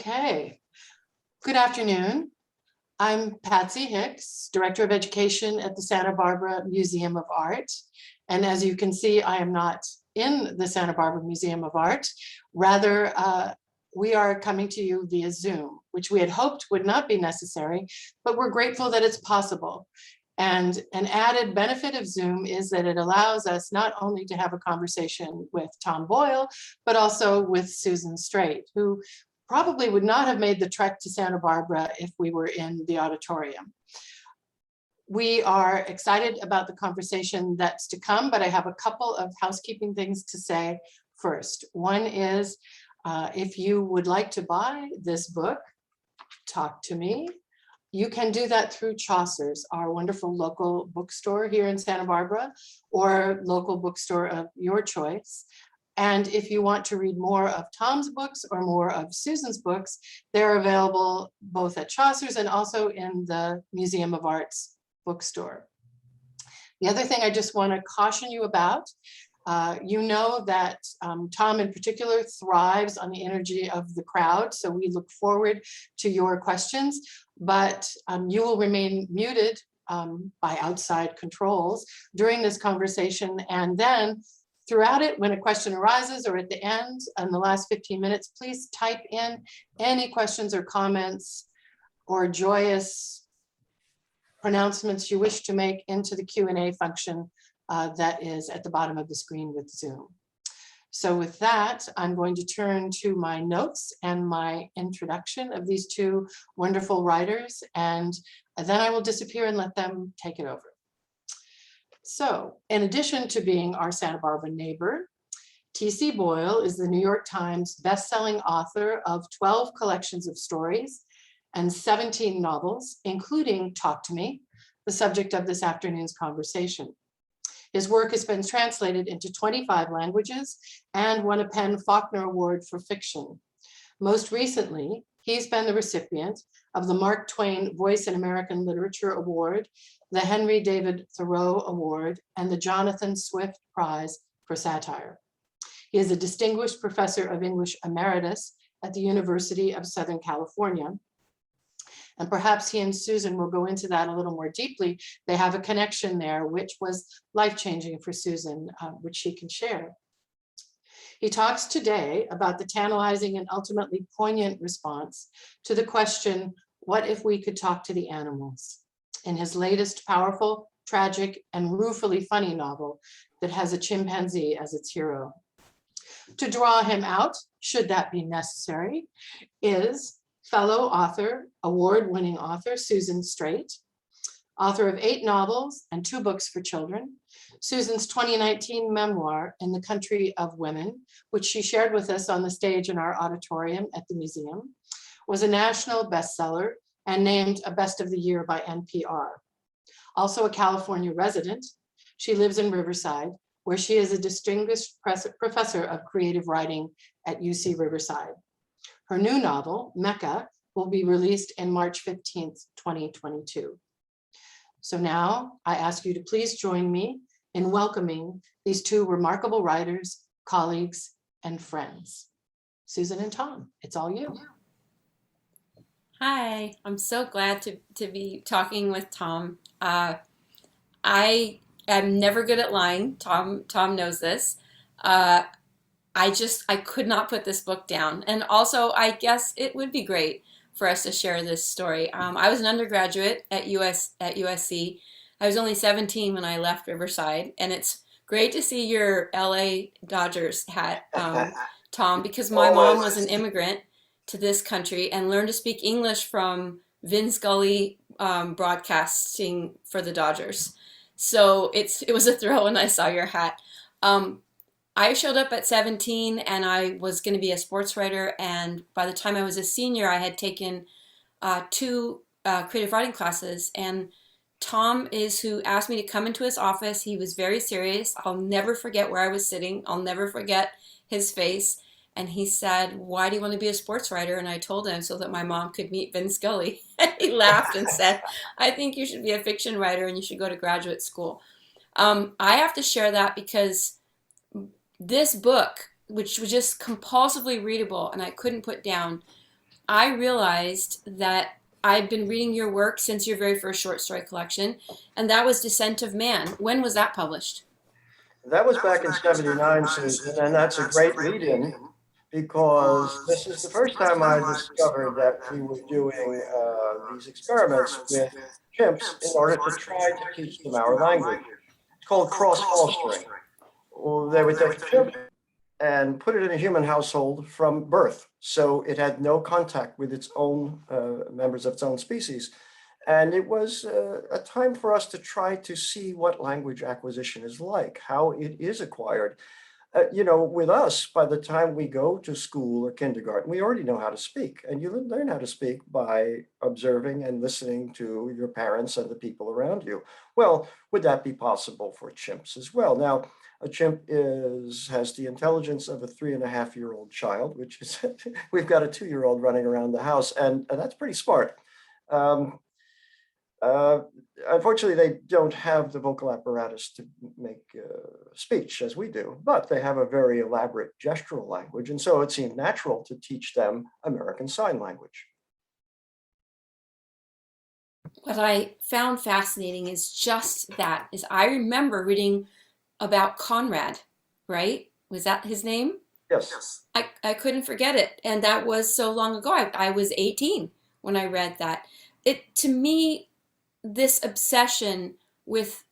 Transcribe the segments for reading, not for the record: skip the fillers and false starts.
Okay, good afternoon. I'm Patsy Hicks, Director of Education at the Santa Barbara Museum of Art. And as you can see, I am not in the Santa Barbara Museum of Art. Rather, we are coming to you via Zoom, which we had hoped would not be necessary, but we're grateful that it's possible. And an added benefit of Zoom is that it allows us not only to have a conversation with Tom Boyle, but also with Susan Straight, who probably would not have made the trek to Santa Barbara if we were in the auditorium. We are excited about the conversation that's to come, but I have a couple of housekeeping things to say first. One is, if you would like to buy this book, Talk to Me, you can do that through Chaucer's, our wonderful local bookstore here in Santa Barbara, or local bookstore of your choice. And if you want to read more of Tom's books or more of Susan's books, they're available both at Chaucer's and also in the Museum of Art's bookstore. The other thing I just want to caution you about, you know that Tom in particular thrives on the energy of the crowd, so we look forward to your questions, but you will remain muted by outside controls during this conversation, and then throughout it, when a question arises or at the end, in the last 15 minutes, please type in any questions or comments or joyous pronouncements you wish to make into the Q&A function that is at the bottom of the screen with Zoom. So with that, I'm going to turn to my notes and my introduction of these two wonderful writers, and then I will disappear and let them take it over. So, in addition to being our Santa Barbara neighbor, T.C. Boyle is the New York Times best-selling author of 12 collections of stories and 17 novels, including Talk to Me, the subject of this afternoon's conversation. His work has been translated into 25 languages and won a PEN Faulkner Award for fiction. Most recently, he's been the recipient of the Mark Twain Voice in American Literature Award, the Henry David Thoreau Award, and the Jonathan Swift Prize for Satire. He is a distinguished professor of English emeritus at the University of Southern California. And perhaps he and Susan will go into that a little more deeply. They have a connection there, which was life-changing for Susan, which she can share. He talks today about the tantalizing and ultimately poignant response to the question, what if we could talk to the animals? In his latest powerful, tragic, and ruefully funny novel that has a chimpanzee as its hero. To draw him out, should that be necessary, is fellow author, award-winning author, Susan Straight, author of 8 novels and 2 books for children. Susan's 2019 memoir, In the Country of Women, which she shared with us on the stage in our auditorium at the museum, was a national bestseller and named a Best of the Year by NPR. Also a California resident, she lives in Riverside, where she is a distinguished professor of creative writing at UC Riverside. Her new novel, Mecca, will be released in March 15th, 2022. So now I ask you to please join me in welcoming these two remarkable writers, colleagues, and friends. Susan and Tom, it's all you. Hi, I'm so glad to be talking with Tom. I am never good at lying. Tom knows this. I could not put this book down. And also, I guess it would be great for us to share this story. I was an undergraduate at USC. I was only 17 when I left Riverside, and it's great to see your LA Dodgers hat, Tom, because my mom was an immigrant to this country and learned to speak English from Vin Scully broadcasting for the Dodgers. So it was a thrill when I saw your hat. I showed up at 17 and I was going to be a sports writer, and by the time I was a senior, I had taken 2 creative writing classes, and Tom is who asked me to come into his office. He was very serious. I'll never forget where I was sitting. I'll never forget his face. And he said, "Why do you want to be a sports writer?" And I told him so that my mom could meet Vin Scully. And he laughed and said, "I think you should be a fiction writer and you should go to graduate school." I have to share that because this book, which was just compulsively readable and I couldn't put down, I realized that I've been reading your work since your very first short story collection, and that was Dissent of Man. When was that published? That was back in '79, Susan, and that's a great lead-in because this is the first time I discovered that we were doing these experiments with chimps in order to try to teach them our language. It's called cross-fostering. Well, they would take a chimp and put it in a human household from birth. So it had no contact with its own members of its own species. And it was a time for us to try to see what language acquisition is like, how it is acquired. With us, by the time we go to school or kindergarten, we already know how to speak. And you learn how to speak by observing and listening to your parents and the people around you. Well, would that be possible for chimps as well? Now, a chimp has the intelligence of a 3.5-year-old child, which is, we've got a 2-year-old running around the house, and that's pretty smart. Um, uh, Unfortunately, they don't have the vocal apparatus to make speech as we do, but they have a very elaborate gestural language. And so it seemed natural to teach them American Sign Language. What I found fascinating is just that, is I remember reading about Conrad, right? Was that his name? Yes. I couldn't forget it. And that was so long ago. I was 18 when I read that. It, to me, this obsession with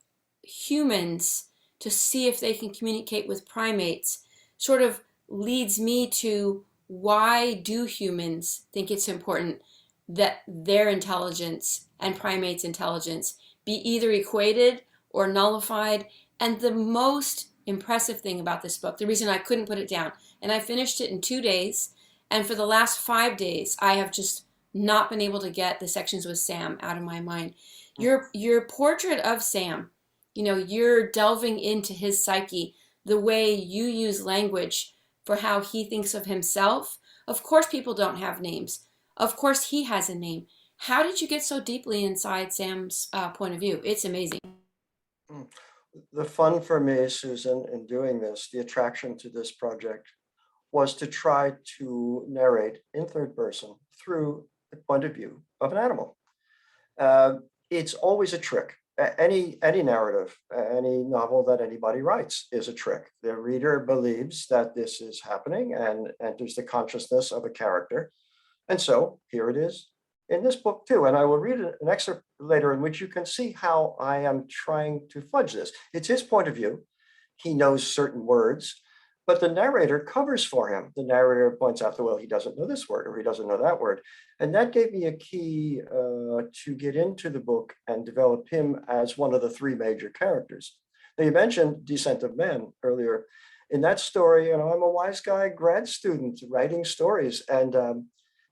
humans to see if they can communicate with primates sort of leads me to, why do humans think it's important that their intelligence and primates' intelligence be either equated or nullified? And the most impressive thing about this book, the reason I couldn't put it down, and I finished it in 2 days, and for the last 5 days, I have just not been able to get the sections with Sam out of my mind. Your portrait of Sam, you're delving into his psyche, the way you use language for how he thinks of himself. Of course, people don't have names. Of course, he has a name. How did you get so deeply inside Sam's point of view? It's amazing. The fun for me, Susan, in doing this, the attraction to this project was to try to narrate in third person through the point of view of an animal. It's always a trick. Any narrative, any novel that anybody writes is a trick. The reader believes that this is happening and enters the consciousness of a character. And so here it is in this book too. And I will read an excerpt later in which you can see how I am trying to fudge this. It's his point of view. He knows certain words, but the narrator covers for him. The narrator points out that, well, he doesn't know this word or he doesn't know that word. And that gave me a key to get into the book and develop him as one of the 3 major characters. Now, you mentioned Dissent of Man earlier. In that story, I'm a wise guy grad student writing stories. And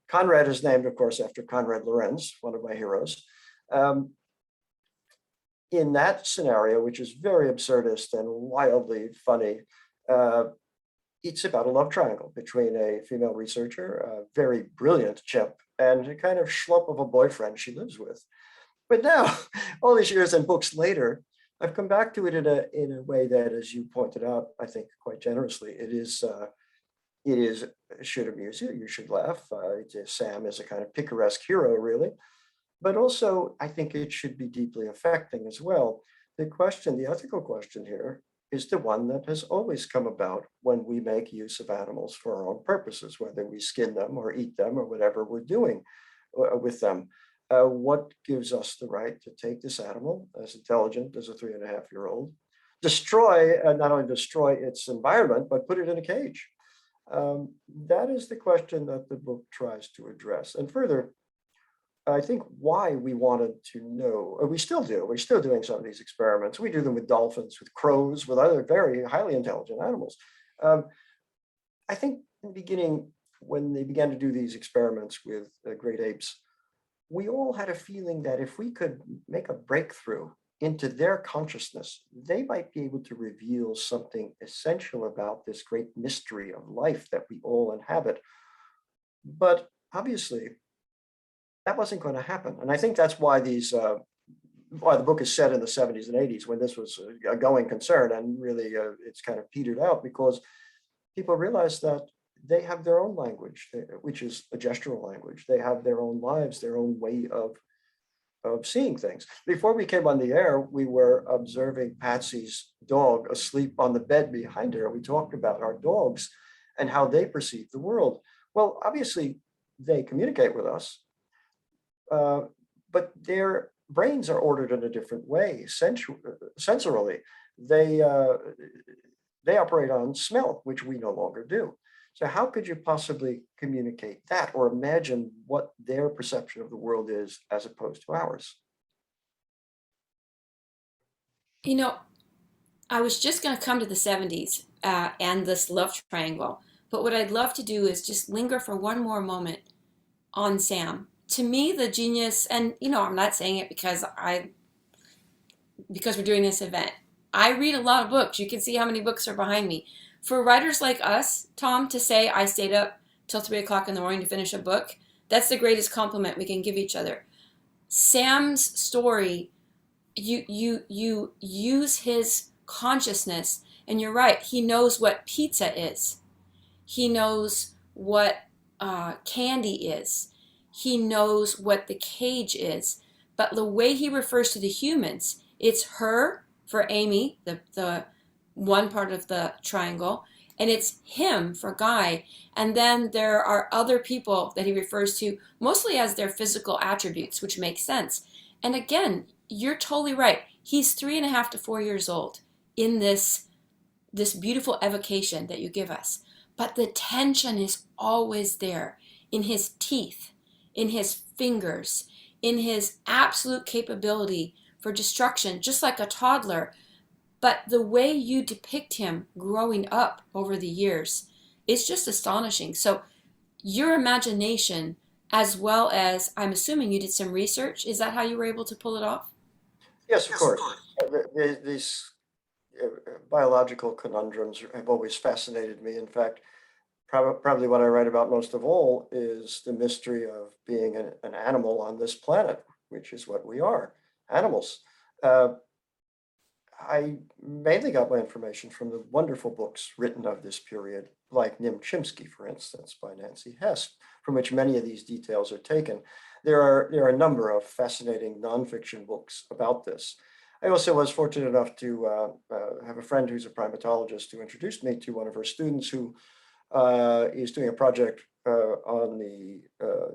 Conrad is named, of course, after Conrad Lorenz, one of my heroes. In that scenario, which is very absurdist and wildly funny, it's about a love triangle between a female researcher, a very brilliant chimp, and a kind of schlup of a boyfriend she lives with. But now, all these years and books later, I've come back to it in a way that, as you pointed out, I think quite generously, it should amuse you. You should laugh. Sam is a kind of picaresque hero, really. But also, I think it should be deeply affecting as well. The ethical question here is the one that has always come about when we make use of animals for our own purposes, whether we skin them or eat them or whatever we're doing with them. What gives us the right to take this animal, as intelligent as a 3.5-year-old, not only destroy its environment, but put it in a cage? That is the question that the book tries to address. And further, I think why we wanted to know, or we still do, we're still doing some of these experiments. We do them with dolphins, with crows, with other very highly intelligent animals. I think in the beginning, when they began to do these experiments with great apes, we all had a feeling that if we could make a breakthrough into their consciousness, they might be able to reveal something essential about this great mystery of life that we all inhabit. But obviously, that wasn't going to happen. And I think that's why why the book is set in the 70s and 80s, when this was a going concern, and really it's kind of petered out because people realized that they have their own language, which is a gestural language. They have their own lives, their own way of seeing things. Before we came on the air, we were observing Patsy's dog asleep on the bed behind her. We talked about our dogs and how they perceive the world. Well, obviously, they communicate with us, but their brains are ordered in a different way, sensorily. They operate on smell, which we no longer do. So how could you possibly communicate that or imagine what their perception of the world is as opposed to ours? You know, I was just going to come to the 70s and this love triangle, but what I'd love to do is just linger for one more moment on Sam. To me, the genius, and I'm not saying it because we're doing this event. I read a lot of books. You can see how many books are behind me. For writers like us, Tom, to say I stayed up till 3 o'clock in the morning to finish a book, that's the greatest compliment we can give each other. Sam's story, you use his consciousness, and you're right, he knows what pizza is. He knows what candy is. He knows what the cage is. But the way he refers to the humans, it's her for Amy, the one part of the triangle, and it's him for Guy. And then there are other people that he refers to mostly as their physical attributes, which makes sense. And again, you're totally right. He's 3.5 to 4 years old in this beautiful evocation that you give us. But the tension is always there in his teeth, in his fingers, in his absolute capability for destruction, just like a toddler. But the way you depict him growing up over the years is just astonishing. So your imagination, as well as, I'm assuming you did some research, is that how you were able to pull it off? Yes, of course. These biological conundrums have always fascinated me. In fact, probably what I write about most of all is the mystery of being an animal on this planet, which is what we are, animals. I mainly got my information from the wonderful books written of this period, like Nim Chimpsky, for instance, by Nancy Hest, from which many of these details are taken. There are a number of fascinating nonfiction books about this. I also was fortunate enough to have a friend who's a primatologist who introduced me to one of her students who is doing a project on the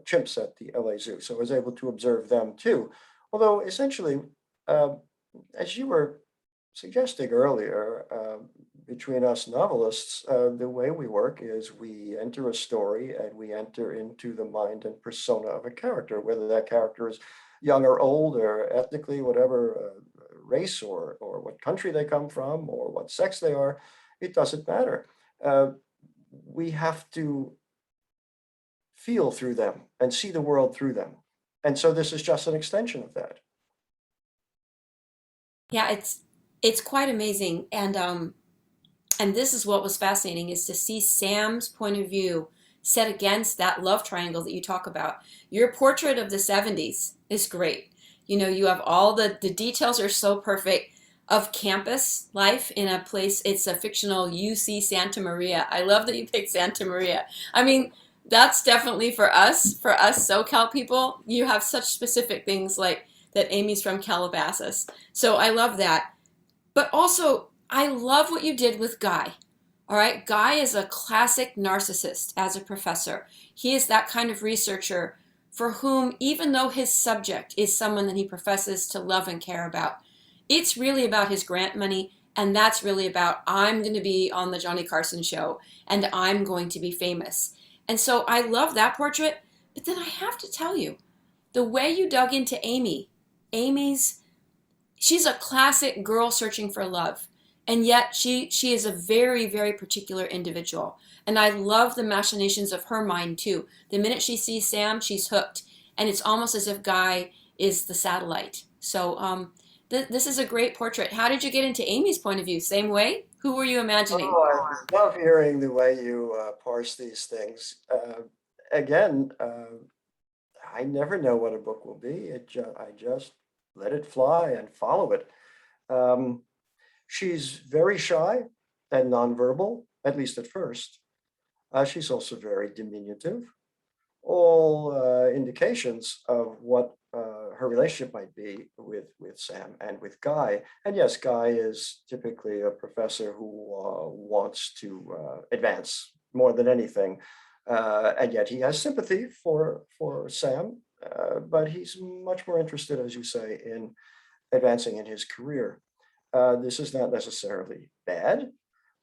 chimps at the LA Zoo. So I was able to observe them too. Although essentially, as you were suggesting earlier, between us novelists, the way we work is we enter a story and we enter into the mind and persona of a character, whether that character is young or old or ethnically, whatever race or what country they come from or what sex they are, it doesn't matter. We have to feel through them and see the world through them. And so this is just an extension of that. Yeah, it's quite amazing, and this is what was fascinating, is to see Sam's point of view set against that love triangle that you talk about. Your portrait of the 70s is great. You have all the details are so perfect of campus life in a place. It's a fictional UC Santa Maria. I love that you picked Santa Maria. I mean, that's definitely for us SoCal people. You have such specific things like that Amy's from Calabasas. So I love that. But also, I love what you did with Guy. All right, Guy is a classic narcissist as a professor. He is that kind of researcher for whom, even though his subject is someone that he professes to love and care about, it's really about his grant money, and that's really about, I'm going to be on the Johnny Carson show, and I'm going to be famous. And so I love that portrait, but then I have to tell you, the way you dug into she's a classic girl searching for love. And yet she is a very, very particular individual. And I love the machinations of her mind too. The minute she sees Sam, she's hooked. And it's almost as if Guy is the satellite. So this is a great portrait. How did you get into Amy's point of view? Same way? Who were you imagining? Oh, I love hearing the way you parse these things. Again, I never know what a book will be. I just let it fly and follow it. She's very shy and nonverbal, at least at first. She's also very diminutive. All indications of what her relationship might be with Sam and with Guy. And yes, Guy is typically a professor who wants to advance more than anything. And yet he has sympathy for Sam, but he's much more interested, as you say, in advancing in his career. This is not necessarily bad,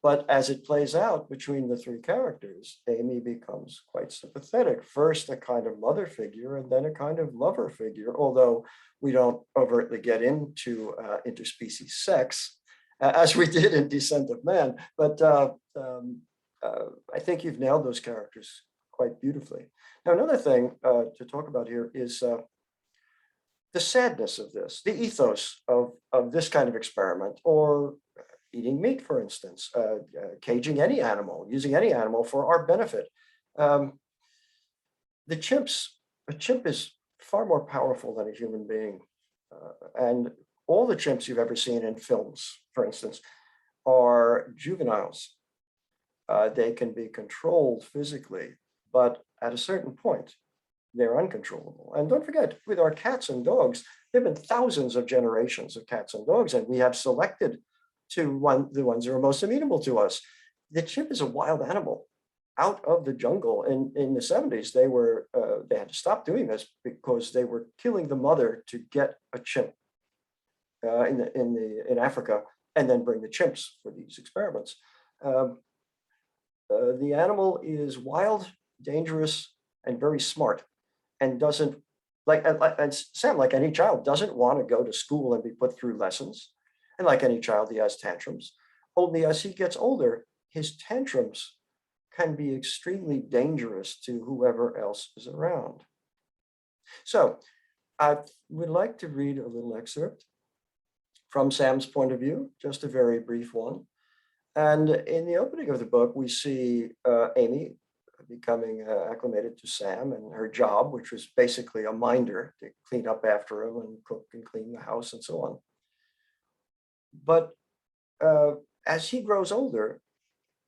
but as it plays out between the three characters, Amy becomes quite sympathetic. First, a kind of mother figure, and then a kind of lover figure, although we don't overtly get into interspecies sex, as we did in Dissent of Man. But I think you've nailed those characters quite beautifully. Now, another thing to talk about here is the sadness of this, the ethos of this kind of experiment, or eating meat, for instance, caging any animal, using any animal for our benefit. A chimp is far more powerful than a human being. And all the chimps you've ever seen in films, for instance, are juveniles. They can be controlled physically, but at a certain point, they're uncontrollable. And don't forget, with our cats and dogs, there have been thousands of generations of cats and dogs, and we have selected to the ones who are most amenable to us. The chimp is a wild animal out of the jungle. In the 70s, they had to stop doing this because they were killing the mother to get a chimp in Africa, and then bring the chimps for these experiments. The animal is wild, dangerous, and very smart, and doesn't, and Sam, like any child, doesn't want to go to school and be put through lessons. And like any child, he has tantrums. Only as he gets older, his tantrums can be extremely dangerous to whoever else is around. So I would like to read a little excerpt from Sam's point of view, just a very brief one. And in the opening of the book, we see Amy becoming acclimated to Sam and her job, which was basically a minder to clean up after him and cook and clean the house and so on. But as he grows older,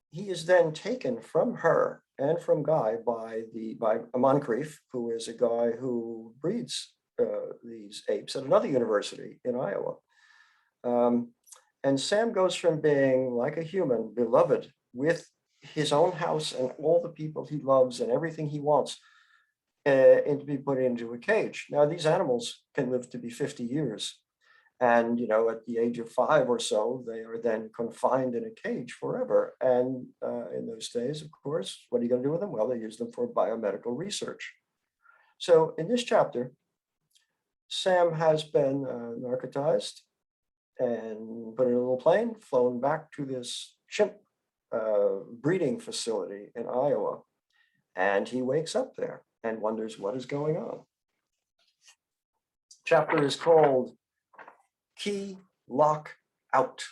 he is then taken from her and from Guy by a Moncrief, who is a guy who breeds these apes at another university in Iowa. And Sam goes from being like a human, beloved, with his own house and all the people he loves and everything he wants, and to be put into a cage. Now, these animals can live to be 50 years. And, you know, at the age of 5 or so, they are then confined in a cage forever. And in those days, of course, what are you going to do with them? Well, they use them for biomedical research. So in this chapter, Sam has been narcotized and put in a little plane, flown back to this chimp breeding facility in Iowa. And he wakes up there and wonders what is going on. Chapter is called Key, Lock, Out.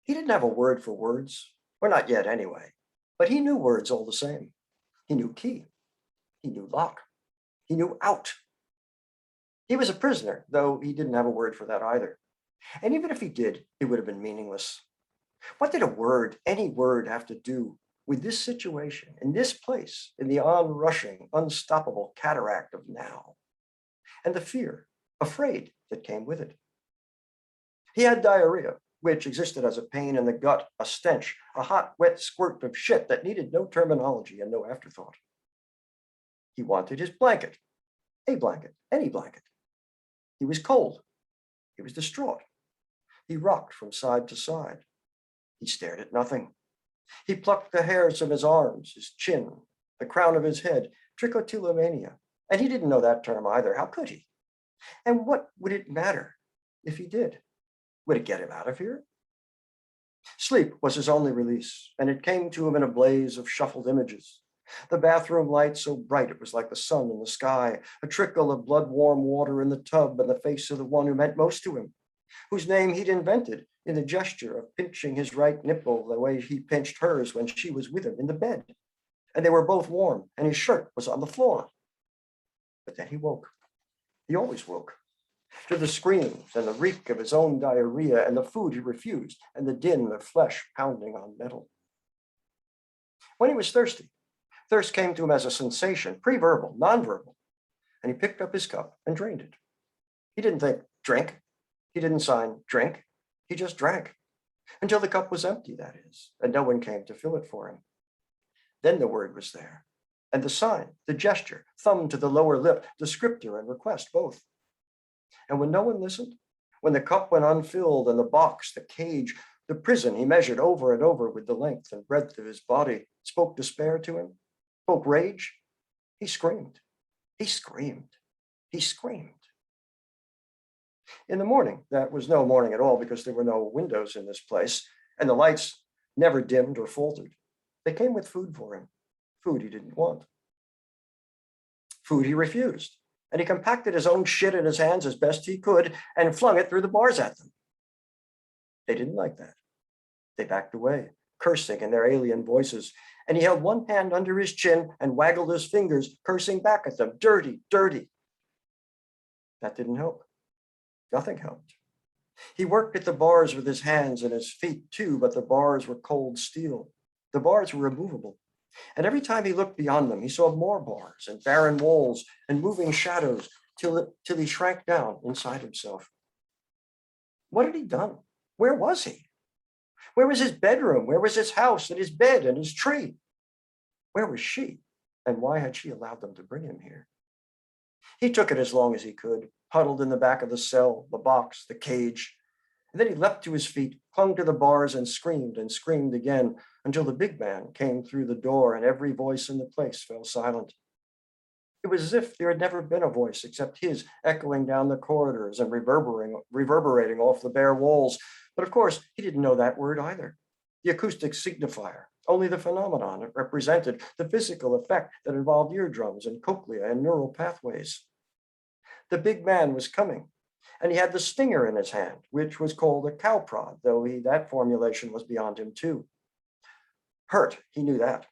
He didn't have a word for words, or not yet anyway, but he knew words all the same. He knew key, he knew lock, he knew out. He was a prisoner, though he didn't have a word for that either. And even if he did, it would have been meaningless. What did a word, any word, have to do with this situation, in this place, in the onrushing, unstoppable cataract of now, and the fear, afraid, that came with it? He had diarrhea, which existed as a pain in the gut, a stench, a hot, wet squirt of shit that needed no terminology and no afterthought. He wanted his blanket, a blanket, any blanket. He was cold. He was distraught. He rocked from side to side. He stared at nothing. He plucked the hairs of his arms, his chin, the crown of his head, trichotillomania. And he didn't know that term either. How could he? And what would it matter if he did? Would it get him out of here? Sleep was his only release, and it came to him in a blaze of shuffled images. The bathroom light so bright it was like the sun in the sky, a trickle of blood-warm water in the tub, and the face of the one who meant most to him, whose name he'd invented in the gesture of pinching his right nipple the way he pinched hers when she was with him in the bed. And they were both warm, and his shirt was on the floor. But then he woke. He always woke, to the screams and the reek of his own diarrhea and the food he refused and the din of flesh pounding on metal. when he was thirsty. Thirst came to him as a sensation, pre-verbal, non-verbal, and he picked up his cup and drained it. He didn't think, drink. He didn't sign, drink. He just drank until the cup was empty, that is, and no one came to fill it for him. Then the word was there, and the sign, the gesture, thumb to the lower lip, descriptor and request both. And when no one listened, when the cup went unfilled and the box, the cage, the prison he measured over and over with the length and breadth of his body spoke despair to him, spoke rage, he screamed, he screamed, he screamed. In the morning, that was no morning at all because there were no windows in this place and the lights never dimmed or faltered. They came with food for him, food he didn't want. Food he refused, and he compacted his own shit in his hands as best he could and flung it through the bars at them. They didn't like that. They backed away, cursing in their alien voices, and he held one hand under his chin and waggled his fingers, cursing back at them, dirty, dirty. That didn't help. Nothing helped. He worked at the bars with his hands and his feet too, but the bars were cold steel. The bars were removable. And every time he looked beyond them, he saw more bars and barren walls and moving shadows till he shrank down inside himself. What had he done? Where was he? Where was his bedroom? Where was his house and his bed and his tree? Where was she? And why had she allowed them to bring him here? He took it as long as he could, huddled in the back of the cell, the box, the cage. And then he leapt to his feet, clung to the bars and screamed again until the big man came through the door and every voice in the place fell silent. It was as if there had never been a voice except his echoing down the corridors and reverberating off the bare walls. But of course, he didn't know that word either. The acoustic signifier, only the phenomenon it represented, the physical effect that involved eardrums and cochlea and neural pathways. The big man was coming, and he had the stinger in his hand, which was called a cow prod, though that formulation was beyond him too. Hurt, he knew that.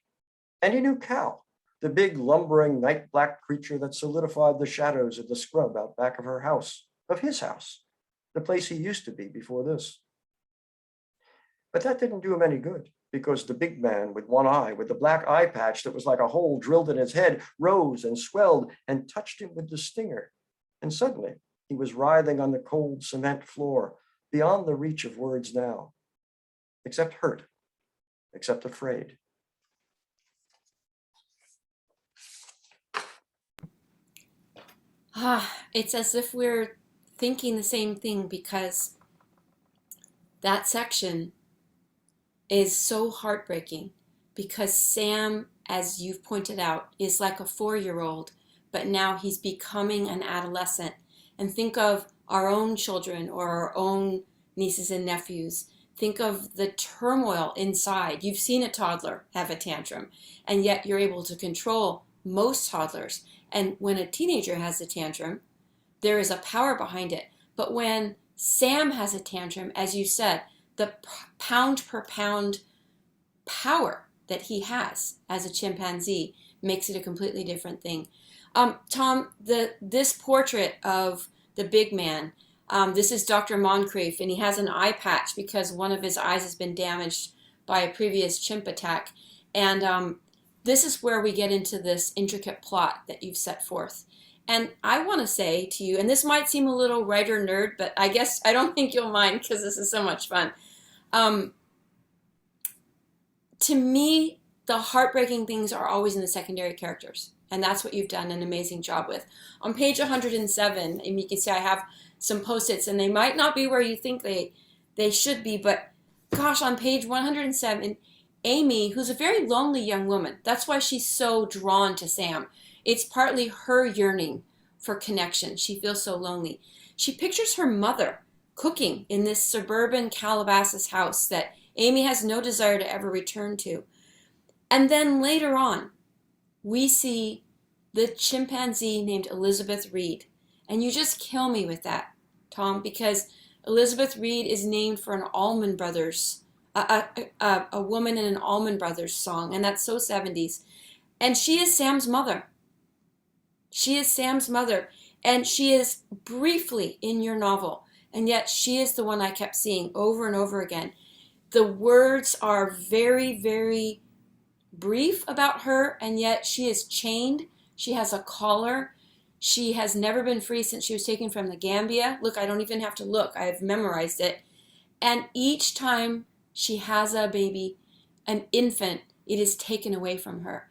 And he knew cow, the big lumbering night black creature that solidified the shadows of the scrub out back of her house, of his house, the place he used to be before this. But that didn't do him any good, because the big man with one eye, with the black eye patch that was like a hole drilled in his head, rose and swelled and touched him with the stinger. And suddenly he was writhing on the cold cement floor, beyond the reach of words now, except hurt, except afraid. It's as if we're thinking the same thing, because that section is so heartbreaking, because Sam, as you've pointed out, is like a 4-year-old, but now he's becoming an adolescent. And think of our own children or our own nieces and nephews. Think of the turmoil inside. You've seen a toddler have a tantrum, and yet you're able to control most toddlers. And when a teenager has a tantrum, there is a power behind it. But when Sam has a tantrum, as you said, the pound per pound power that he has as a chimpanzee makes it a completely different thing. Tom, this portrait of the big man, this is Dr. Moncrief, and he has an eye patch because one of his eyes has been damaged by a previous chimp attack. And this is where we get into this intricate plot that you've set forth. And I want to say to you, and this might seem a little writer nerd, but I guess I don't think you'll mind because this is so much fun. To me, the heartbreaking things are always in the secondary characters. And that's what you've done an amazing job with. On page 107, and you can see I have some post-its, and they might not be where you think they should be, but gosh, on page 107, Amy, who's a very lonely young woman, that's why she's so drawn to Sam. It's partly her yearning for connection. She feels so lonely. She pictures her mother cooking in this suburban Calabasas house that Amy has no desire to ever return to. And then later on, we see the chimpanzee named Elizabeth Reed. And you just kill me with that, Tom, because Elizabeth Reed is named for an Allman Brothers, a woman in an Allman Brothers song, and that's so 70s. And she is Sam's mother. She is Sam's mother, and she is briefly in your novel, and yet she is the one I kept seeing over and over again. The words are very, very brief about her, and yet she is chained. She has a collar. She has never been free since she was taken from the Gambia. Look, I don't even have to look. I've memorized it. And each time she has a baby, an infant, it is taken away from her.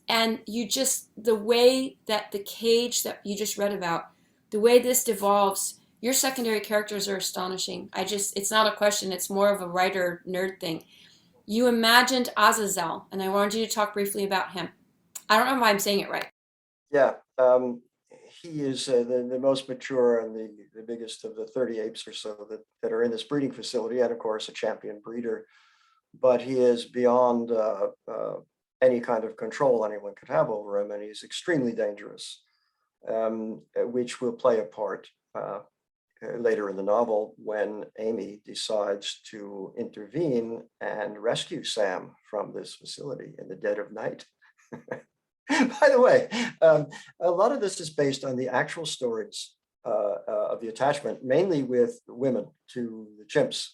And the way that the cage that you just read about, the way this devolves, your secondary characters are astonishing. It's not a question, it's more of a writer nerd thing. You imagined Azazel, and I wanted you to talk briefly about him. I don't know if I'm saying it right. Yeah, he is the most mature and the biggest of the 30 apes or so that are in this breeding facility, and of course a champion breeder. But he is beyond any kind of control anyone could have over him, and he's extremely dangerous, which will play a part later in the novel when Amy decides to intervene and rescue Sam from this facility in the dead of night. By the way, a lot of this is based on the actual stories of the attachment, mainly with women to the chimps.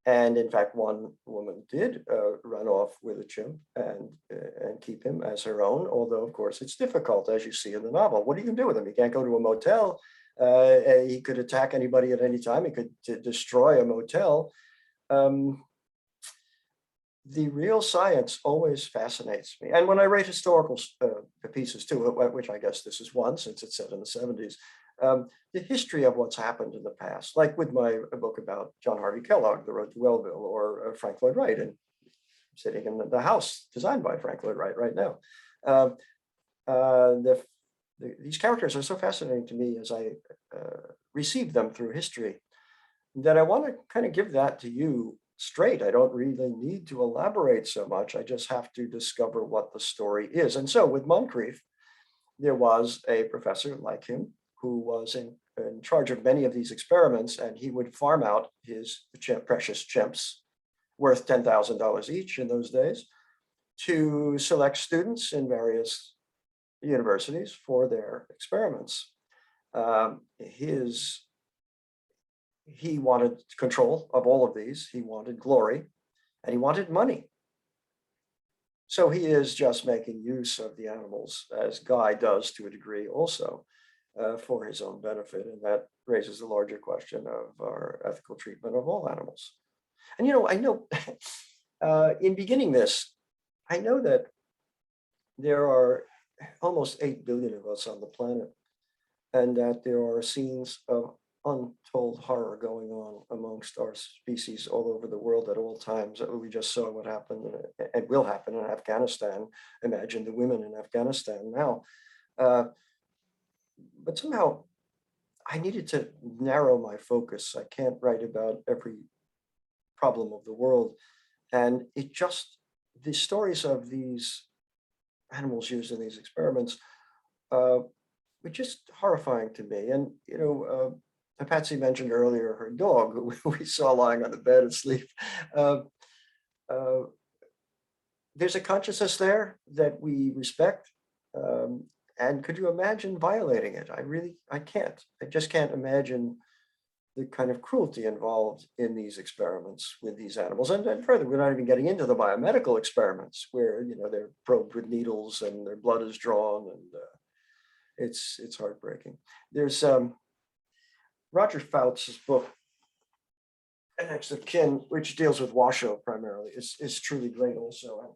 And in fact, one woman did run off with a chimp and keep him as her own, although, of course, it's difficult, as you see in the novel. What are you going to do with him? You can't go to a motel. He could attack anybody at any time. He could destroy a motel. The real science always fascinates me. And when I write historical pieces too, which I guess this is one since it's set in the 70s, the history of what's happened in the past, like with my book about John Harvey Kellogg, The Road to Wellville, or Frank Lloyd Wright, and sitting in the house designed by Frank Lloyd Wright right now. These characters are so fascinating to me as I receive them through history that I want to kind of give that to you straight. I don't really need to elaborate so much. I just have to discover what the story is. And so with Moncrief, there was a professor like him who was in charge of many of these experiments, and he would farm out his precious chimps, worth $10,000 each in those days, to select students in various universities for their experiments. He wanted control of all of these. He wanted glory, and he wanted money. So he is just making use of the animals, as Guy does to a degree also, for his own benefit. And that raises the larger question of our ethical treatment of all animals. And, I know in beginning this, I know that there are almost 8 billion of us on the planet, and that there are scenes of untold horror going on amongst our species all over the world at all times. We just saw what happened and will happen in Afghanistan. Imagine the women in Afghanistan now. But somehow I needed to narrow my focus. I can't write about every problem of the world. And the stories of these animals used in these experiments were just horrifying to me. And, Patsy mentioned earlier her dog, who we saw lying on the bed asleep. There's a consciousness there that we respect. And could you imagine violating it? I can't. I just can't imagine the kind of cruelty involved in these experiments with these animals. And further, we're not even getting into the biomedical experiments where, they're probed with needles and their blood is drawn, and it's heartbreaking. There's Roger Fouts' book, An Next of Kin, which deals with Washoe primarily, is truly great also,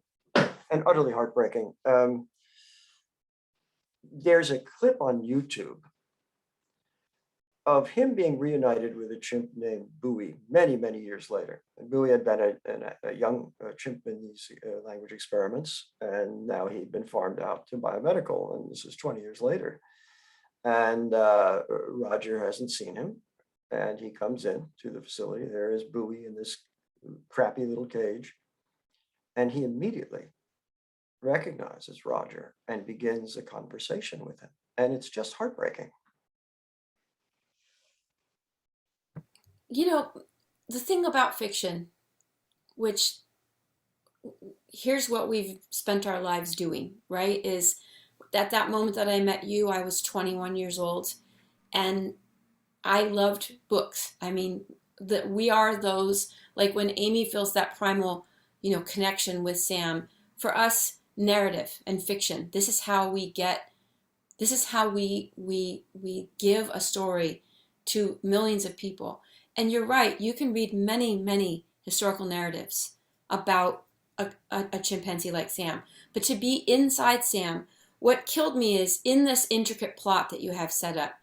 and utterly heartbreaking. There's a clip on YouTube of him being reunited with a chimp named Bowie many, many years later. And Bowie had been a young chimp in these language experiments, and now he'd been farmed out to biomedical, and this is 20 years later. And Roger hasn't seen him, and he comes in to the facility. There is Bowie in this crappy little cage, and he immediately recognizes Roger and begins a conversation with him. And it's just heartbreaking. The thing about fiction, which here's what we've spent our lives doing, right, is at that moment that I met you, I was 21 years old, and I loved books. I mean, we are those, like when Amy feels that primal connection with Sam. For us, narrative and fiction, this is how we give a story to millions of people. And you're right, you can read many, many historical narratives about a chimpanzee like Sam. But to be inside Sam, what killed me is in this intricate plot that you have set up,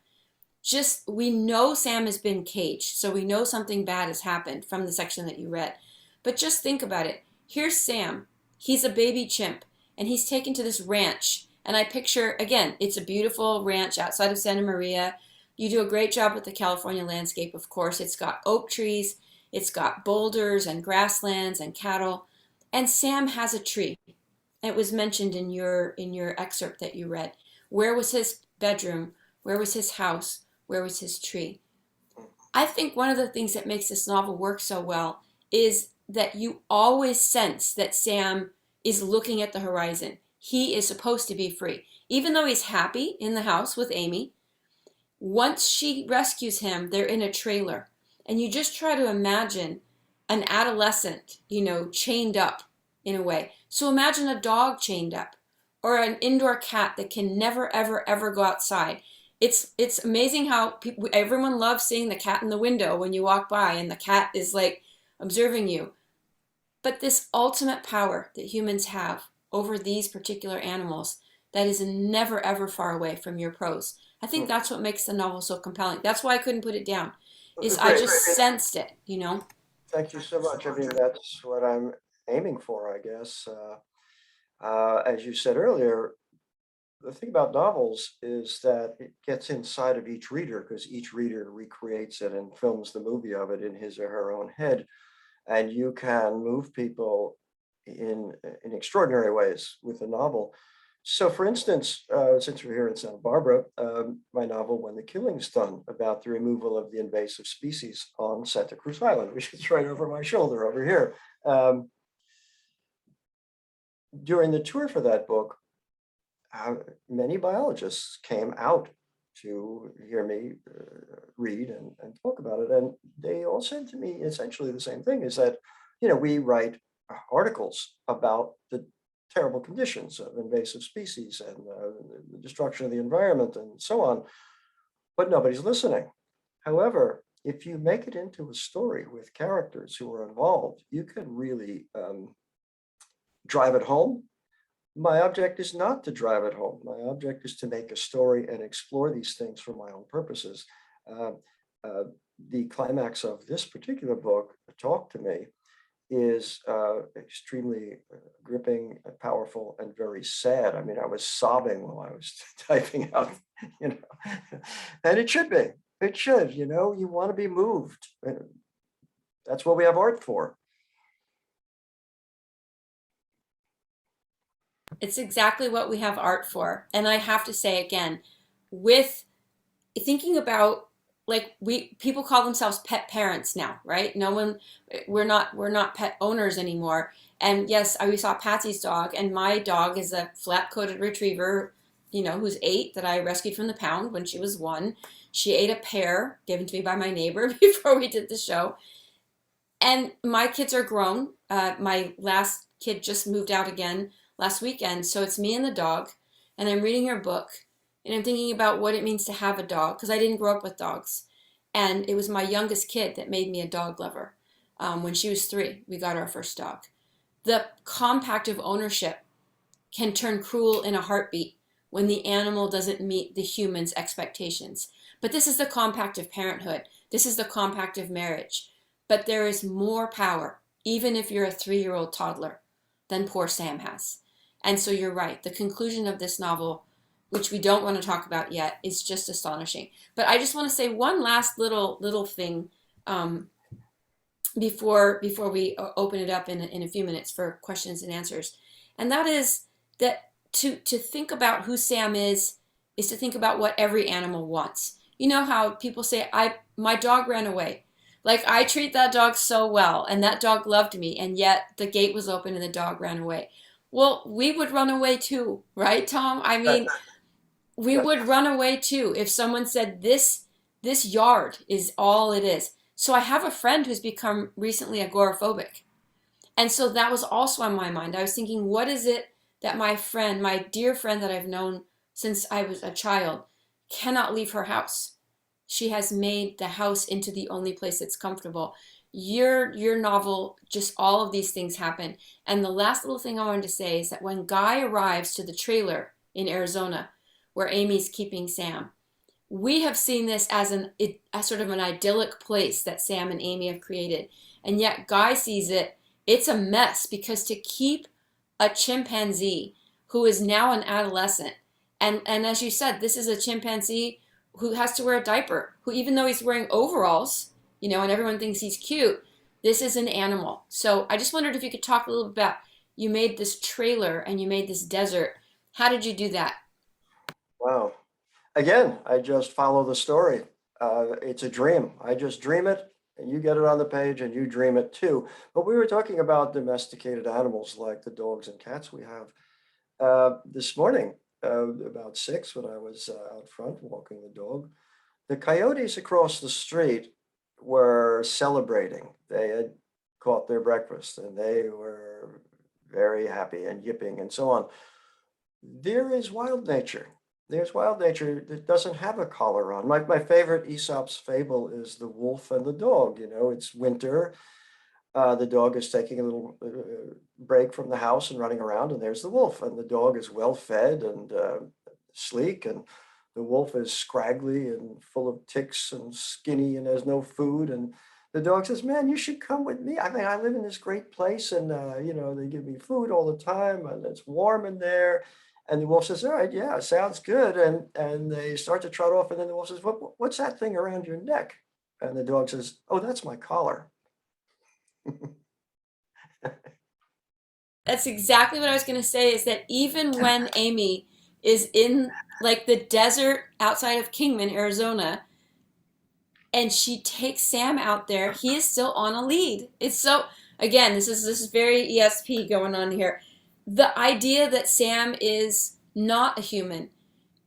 we know Sam has been caged, so we know something bad has happened from the section that you read. But just think about it. Here's Sam. He's a baby chimp, and he's taken to this ranch. And I picture, again, it's a beautiful ranch outside of Santa Maria. You do a great job with the California landscape, of course. It's got oak trees, it's got boulders and grasslands and cattle. And Sam has a tree. It was mentioned in your excerpt that you read. Where was his bedroom? Where was his house? Where was his tree? I think one of the things that makes this novel work so well is that you always sense that Sam is looking at the horizon. He is supposed to be free. Even though he's happy in the house with Amy, once she rescues him, they're in a trailer. And you just try to imagine an adolescent, chained up in a way. So imagine a dog chained up, or an indoor cat that can never, ever, ever go outside. It's amazing how everyone loves seeing the cat in the window when you walk by, and the cat is like observing you. But this ultimate power that humans have over these particular animals that is never, ever far away from your prose. I think that's what makes the novel so compelling. That's why I couldn't put it down, is I just sensed it, Thank you so much. I mean, that's what I'm aiming for, I guess. As you said earlier, the thing about novels is that it gets inside of each reader, because each reader recreates it and films the movie of it in his or her own head. And you can move people in extraordinary ways with a novel. So for instance, since we're here in Santa Barbara, my novel, When the Killing's Done, about the removal of the invasive species on Santa Cruz Island, which is right over my shoulder over here. During the tour for that book, many biologists came out to hear me read and talk about it. And they all said to me essentially the same thing, is that, we write articles about the terrible conditions of invasive species and the destruction of the environment and so on, but nobody's listening. However, if you make it into a story with characters who are involved, you can really drive it home. My object is not to drive it home. My object is to make a story and explore these things for my own purposes. The climax of this particular book, Talk to Me, is extremely gripping, powerful, and very sad. I mean, I was sobbing while I was typing out, and it should be. It should, you want to be moved. That's what we have art for. It's exactly what we have art for. And I have to say again, with thinking about, people call themselves pet parents now, right? We're not pet owners anymore. And yes, we saw Patsy's dog, and my dog is a flat-coated retriever, who's 8, that I rescued from the pound when she was 1. She ate a pear given to me by my neighbor before we did the show. And my kids are grown. My last kid just moved out again last weekend. So it's me and the dog, and I'm reading her book, and I'm thinking about what it means to have a dog, because I didn't grow up with dogs. And it was my youngest kid that made me a dog lover. When she was 3, we got our first dog. The compact of ownership can turn cruel in a heartbeat when the animal doesn't meet the human's expectations. But this is the compact of parenthood. This is the compact of marriage. But there is more power, even if you're a 3-year-old toddler, than poor Sam has. And so you're right. The conclusion of this novel, which we don't want to talk about yet, is just astonishing. But I just want to say one last little thing before we open it up in a few minutes for questions and answers. And that is that to think about who Sam is to think about what every animal wants. You know how people say, my dog ran away. Like, I treat that dog so well, and that dog loved me, and yet the gate was open and the dog ran away. Well, we would run away too, right, Tom? I mean, we would run away too if someone said this yard is all it is. So I have a friend who's become recently agoraphobic. And so that was also on my mind. I was thinking, what is it that my friend, my dear friend that I've known since I was a child, cannot leave her house? She has made the house into the only place that's comfortable. Your novel, just all of these things happen. And the last little thing I wanted to say is that when Guy arrives to the trailer in Arizona, where Amy's keeping Sam, we have seen this as as sort of an idyllic place that Sam and Amy have created. And yet Guy sees it's a mess, because to keep a chimpanzee who is now an adolescent, and as you said, this is a chimpanzee who has to wear a diaper, who, even though he's wearing overalls, and everyone thinks he's cute, this is an animal. So I just wondered if you could talk a little bit about, you made this trailer and you made this desert. How did you do that? Wow. Again, I just follow the story. It's a dream. I just dream it, and you get it on the page, and you dream it too. But we were talking about domesticated animals like the dogs and cats we have. This morning, about 6, when I was out front walking the dog, the coyotes across the street were celebrating. They had caught their breakfast, and they were very happy and yipping and so on. There is wild nature. There's wild nature that doesn't have a collar on. My favorite Aesop's fable is the wolf and the dog. It's winter. The dog is taking a little break from the house and running around, and there's the wolf. And the dog is well fed and sleek, and the wolf is scraggly and full of ticks and skinny and has no food. And the dog says, "Man, you should come with me. I mean, I live in this great place, and they give me food all the time, and it's warm in there." And the wolf says, "All right, yeah, sounds good." And they start to trot off, and then the wolf says, "What's that thing around your neck?" And the dog says, "Oh, that's my collar." That's exactly what I was going to say, is that even when Amy is in like the desert outside of Kingman, Arizona, and she takes Sam out there, he is still on a lead. It's so, again, this is very ESP going on here. The idea that Sam is not a human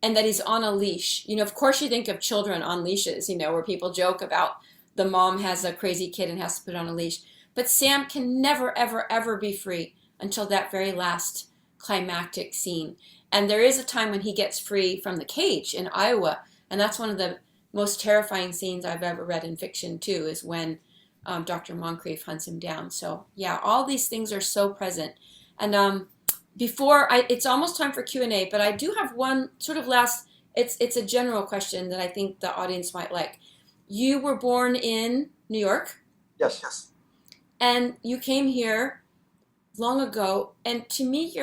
and that he's on a leash. Of course you think of children on leashes, where people joke about the mom has a crazy kid and has to put on a leash. But Sam can never, ever, ever be free until that very last climactic scene. And there is a time when he gets free from the cage in Iowa, and that's one of the most terrifying scenes I've ever read in fiction too, is when Dr. Moncrief hunts him down. So yeah, all these things are so present. And it's almost time for Q&A, but I do have one sort of last, it's a general question that I think the audience might like. You were born in New York. Yes. And you came here long ago, and to me,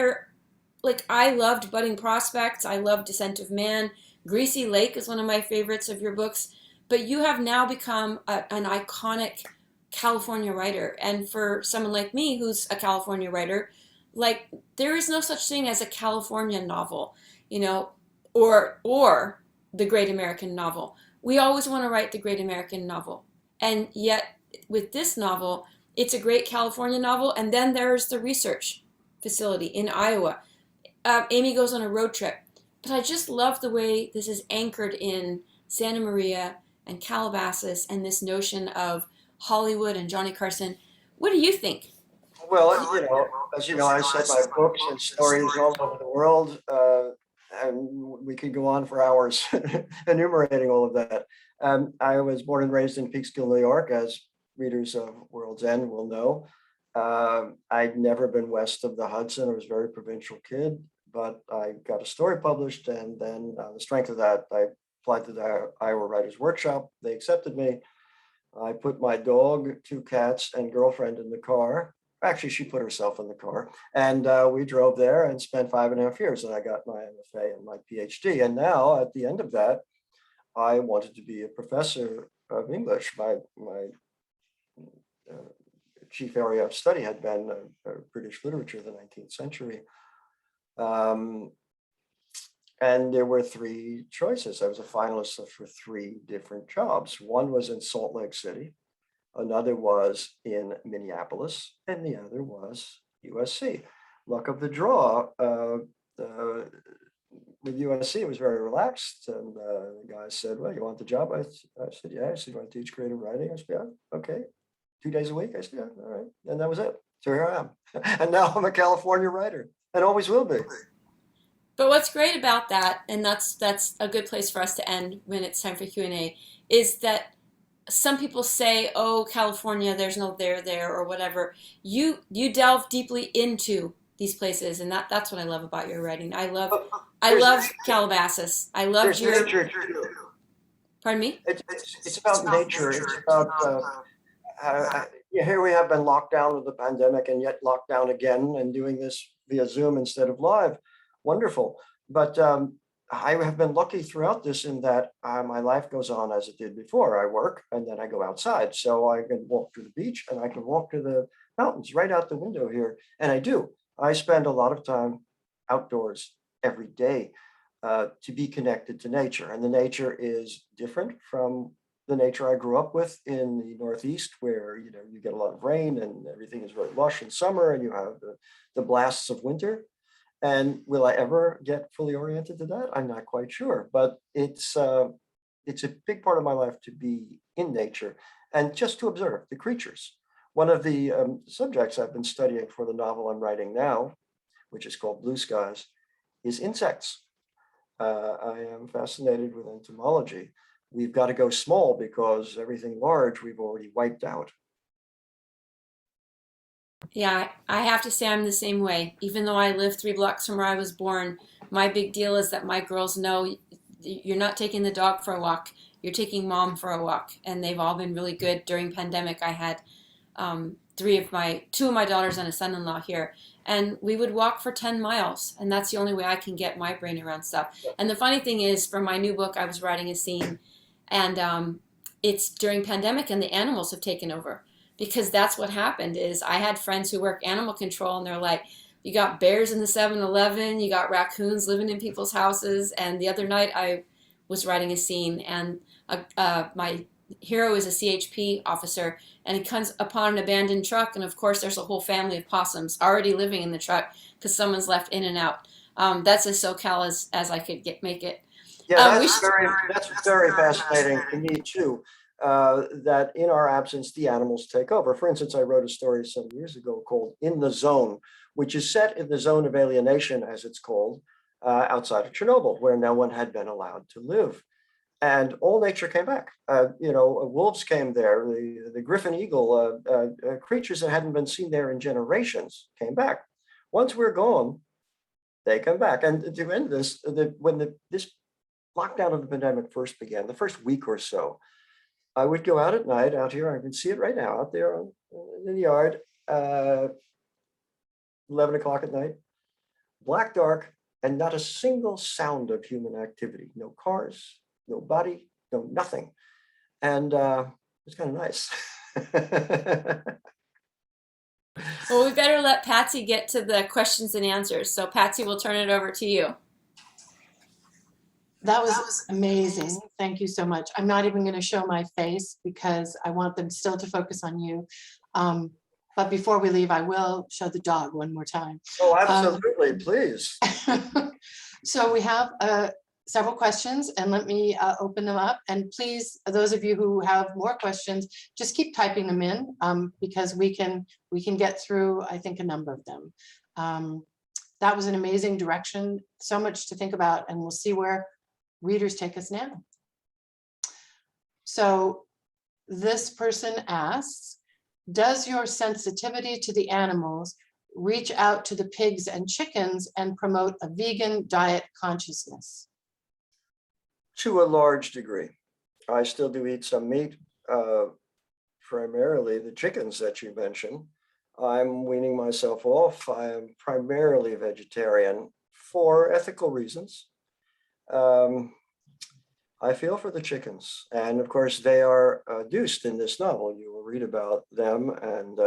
I loved Budding Prospects. I loved Dissent of Man. Greasy Lake is one of my favorites of your books. But you have now become an iconic California writer. And for someone like me, who's a California writer, there is no such thing as a California novel, or the great American novel. We always want to write the great American novel. And yet, with this novel, it's a great California novel. And then there's the research facility in Iowa. Amy goes on a road trip. But I just love the way this is anchored in Santa Maria and Calabasas and this notion of Hollywood and Johnny Carson. What do you think? Well, as you know, I said my books and stories all over the world, and we could go on for hours enumerating all of that. I was born and raised in Peekskill, New York, as readers of World's End will know. I'd never been west of the Hudson. I was a very provincial kid, but I got a story published, and then on the strength of that, I applied to the Iowa Writers Workshop. They accepted me. I put my dog, 2 cats, and girlfriend in the car. Actually, she put herself in the car, and we drove there and spent 5.5 years, and I got my MFA and my PhD. And now, at the end of that, I wanted to be a professor of English. My chief area of study had been British literature, the 19th century. And there were 3 choices. I was a finalist for 3 different jobs. One was in Salt Lake City, another was in Minneapolis, and the other was USC. Luck of the draw, with USC, it was very relaxed. And the guy said, "Well, you want the job?" I said, "Yeah." I said, "You want to teach creative writing?" I said, "Yeah." "Okay. 2 days a week?" I said, "Yeah." "All right." And that was it. So here I am. And now I'm a California writer and always will be. But what's great about that, and that's a good place for us to end when it's time for Q&A, is that some people say, "Oh, California, there's no there or whatever." You delve deeply into these places, and that's what I love about your writing. I There's love Calabasas. I loved there's your. nature too. Pardon me. It's about nature. It's about yeah, here we have been locked down with the pandemic and yet locked down again and doing this via Zoom instead of live. Wonderful. But I have been lucky throughout this in that my life goes on as it did before. I work and then I go outside. So I can walk to the beach and I can walk to the mountains right out the window here. And I do. I spend a lot of time outdoors every day to be connected to nature. And the nature is different from the nature I grew up with in the Northeast, where you get a lot of rain and everything is very lush in summer, and you have the blasts of winter. And will I ever get fully oriented to that? I'm not quite sure, but it's a big part of my life to be in nature and just to observe the creatures. One of the subjects I've been studying for the novel I'm writing now, which is called Blue Skies, is insects. I am fascinated with entomology. We've got to go small because everything large we've already wiped out. Yeah, I have to say I'm the same way. Even though I live 3 blocks from where I was born, my big deal is that my girls know you're not taking the dog for a walk. You're taking mom for a walk, and they've all been really good. During pandemic, I had two of my daughters and a son-in-law here, and we would walk for 10 miles, and that's the only way I can get my brain around stuff. And the funny thing is, for my new book, I was writing a scene, and it's during pandemic, and the animals have taken over, because that's what happened. Is I had friends who work animal control, and they're like, you got bears in the 7-Eleven, you got raccoons living in people's houses. And the other night I was writing a scene, and my hero is a CHP officer, and he comes upon an abandoned truck, and of course there's a whole family of possums already living in the truck because someone's left in and out. That's as SoCal as I could make it. Yeah, that's very fascinating to me too. That in our absence, the animals take over. For instance, I wrote a story some years ago called In the Zone, which is set in the zone of alienation, as it's called, outside of Chernobyl, where no one had been allowed to live. And all nature came back. Wolves came there, the griffin eagle, creatures that hadn't been seen there in generations came back. Once we're gone, they come back. And to end this, when this lockdown of the pandemic first began, the first week or so, I would go out at night, out here, I can see it right now, out there in the yard, 11 o'clock at night, black dark, and not a single sound of human activity. No cars, nobody, no nothing. And it's kind of nice. Well, we better let Patsy get to the questions and answers. So Patsy, we'll turn it over to you. That was amazing. Thank you so much. I'm not even going to show my face because I want them still to focus on you. But before we leave, I will show the dog one more time. Oh, absolutely, please. So we have several questions, and let me open them up. And please, those of you who have more questions, just keep typing them in because we can get through, I think, a number of them. That was an amazing direction, so much to think about, and we'll see where readers take us now. So this person asks, does your sensitivity to the animals reach out to the pigs and chickens and promote a vegan diet consciousness? To a large degree. I still do eat some meat, primarily the chickens that you mentioned. I'm weaning myself off. I am primarily vegetarian for ethical reasons. I feel for the chickens, and of course they are adduced in this novel. You will read about them and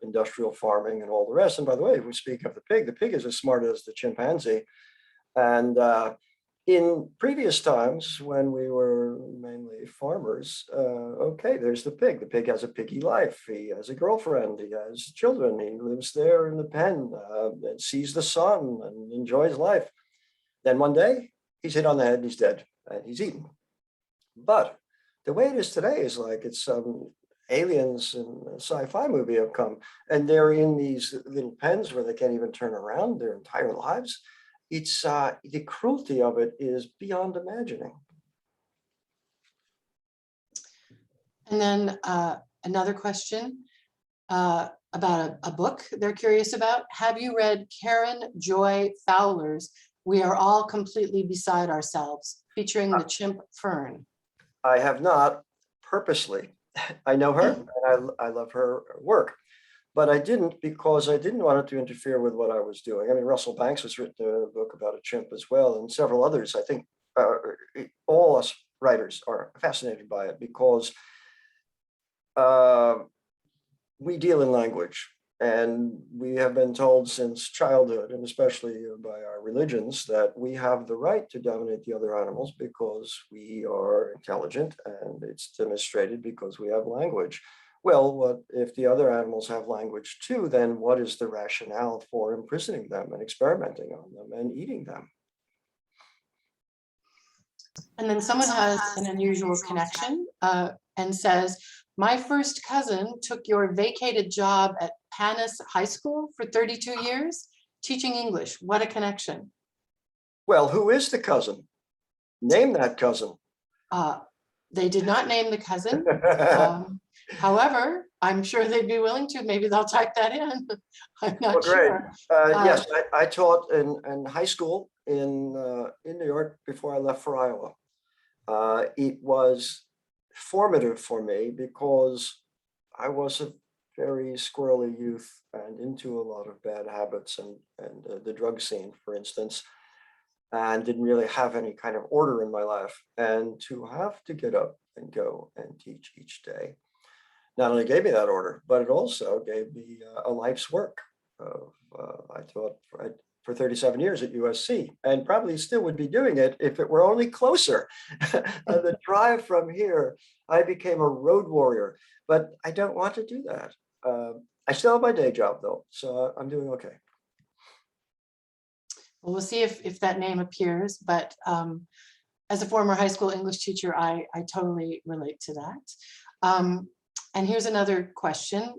industrial farming and all the rest. And by the way, if we speak of the pig is as smart as the chimpanzee. And in previous times when we were mainly farmers, okay, there's the pig. The pig has a piggy life. He has a girlfriend, he has children, he lives there in the pen and sees the sun and enjoys life. Then one day he's hit on the head and he's dead and he's eaten. But the way it is today is like it's aliens in a sci-fi movie have come, and they're in these little pens where they can't even turn around their entire lives. It's the cruelty of it is beyond imagining. And then another question about a book they're curious about. Have you read Karen Joy Fowler's We Are All Completely Beside Ourselves, featuring the chimp Fern? I have not, purposely. I know her and I love her work, but I didn't because I didn't want it to interfere with what I was doing. I mean, Russell Banks has written a book about a chimp as well, and several others. I think all us writers are fascinated by it because we deal in language, and we have been told since childhood, and especially by our religions, that we have the right to dominate the other animals because we are intelligent, and it's demonstrated because we have language. Well, what if the other animals have language too? Then what is the rationale for imprisoning them and experimenting on them and eating them? And then someone has an unusual connection and says, my first cousin took your vacated job at Panis High School for 32 years, teaching English. What a connection. Well, who is the cousin? Name that cousin. They did not name the cousin. However, I'm sure they'd be willing to. Maybe they'll type that in. I'm not Well, great. sure. Yes, I taught in high school in New York before I left for Iowa. It was formative for me because I was a very squirrely youth and into a lot of bad habits and the drug scene, for instance, and didn't really have any kind of order in my life. And to have to get up and go and teach each day not only gave me that order, but it also gave me a life's work. I taught for 37 years at USC, and probably still would be doing it if it were only closer. The drive from here, I became a road warrior, but I don't want to do that. I still have my day job though, so I'm doing okay. Well, we'll see if that name appears, but as a former high school English teacher, I totally relate to that. And here's another question.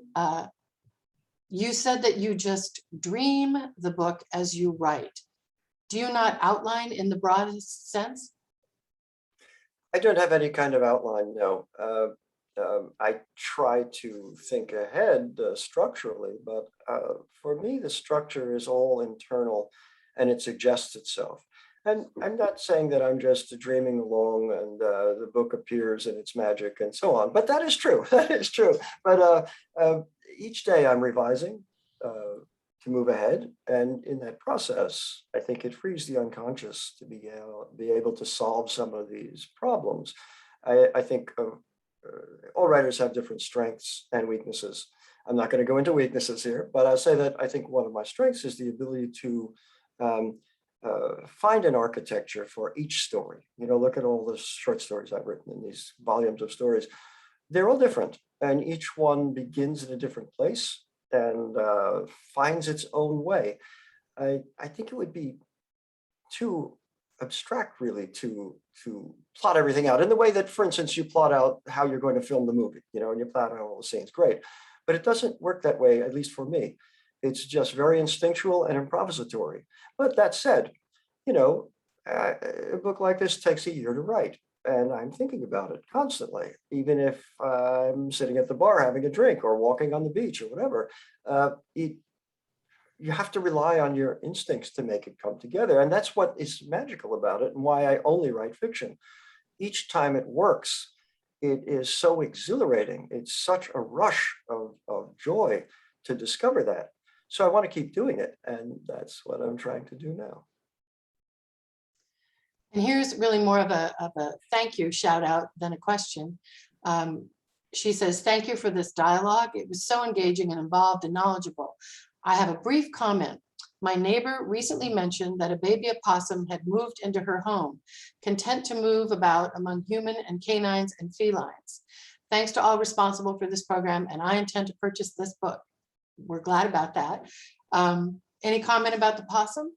You said that you just dream the book as you write. Do you not outline in the broadest sense? I don't have any kind of outline, no. I try to think ahead structurally, but for me, the structure is all internal and it suggests itself. And I'm not saying that I'm just dreaming along and the book appears and it's magic and so on, but that is true. That is true. But each day I'm revising to move ahead. And in that process, I think it frees the unconscious to be able to solve some of these problems. I think all writers have different strengths and weaknesses. I'm not going to go into weaknesses here, but I'll say that I think one of my strengths is the ability to find an architecture for each story. You know, look at all the short stories I've written in these volumes of stories. They're all different, and each one begins in a different place and finds its own way. I think it would be too abstract, really, to plot everything out in the way that, for instance, you plot out how you're going to film the movie, you know, and you plot out all the scenes. Great, but it doesn't work that way, at least for me. It's just very instinctual and improvisatory. But that said, you know, a book like this takes a year to write, and I'm thinking about it constantly, even if I'm sitting at the bar having a drink or walking on the beach or whatever. You have to rely on your instincts to make it come together. And that's what is magical about it and why I only write fiction. Each time it works, it is so exhilarating. It's such a rush of joy to discover that. So I want to keep doing it. And that's what I'm trying to do now. And here's really more of a thank you shout out than a question. She says, thank you for this dialogue. It was so engaging and involved and knowledgeable. I have a brief comment. My neighbor recently mentioned that a baby opossum had moved into her home, content to move about among human and canines and felines. Thanks to all responsible for this program, and I intend to purchase this book. We're glad about that. Any comment about the possum?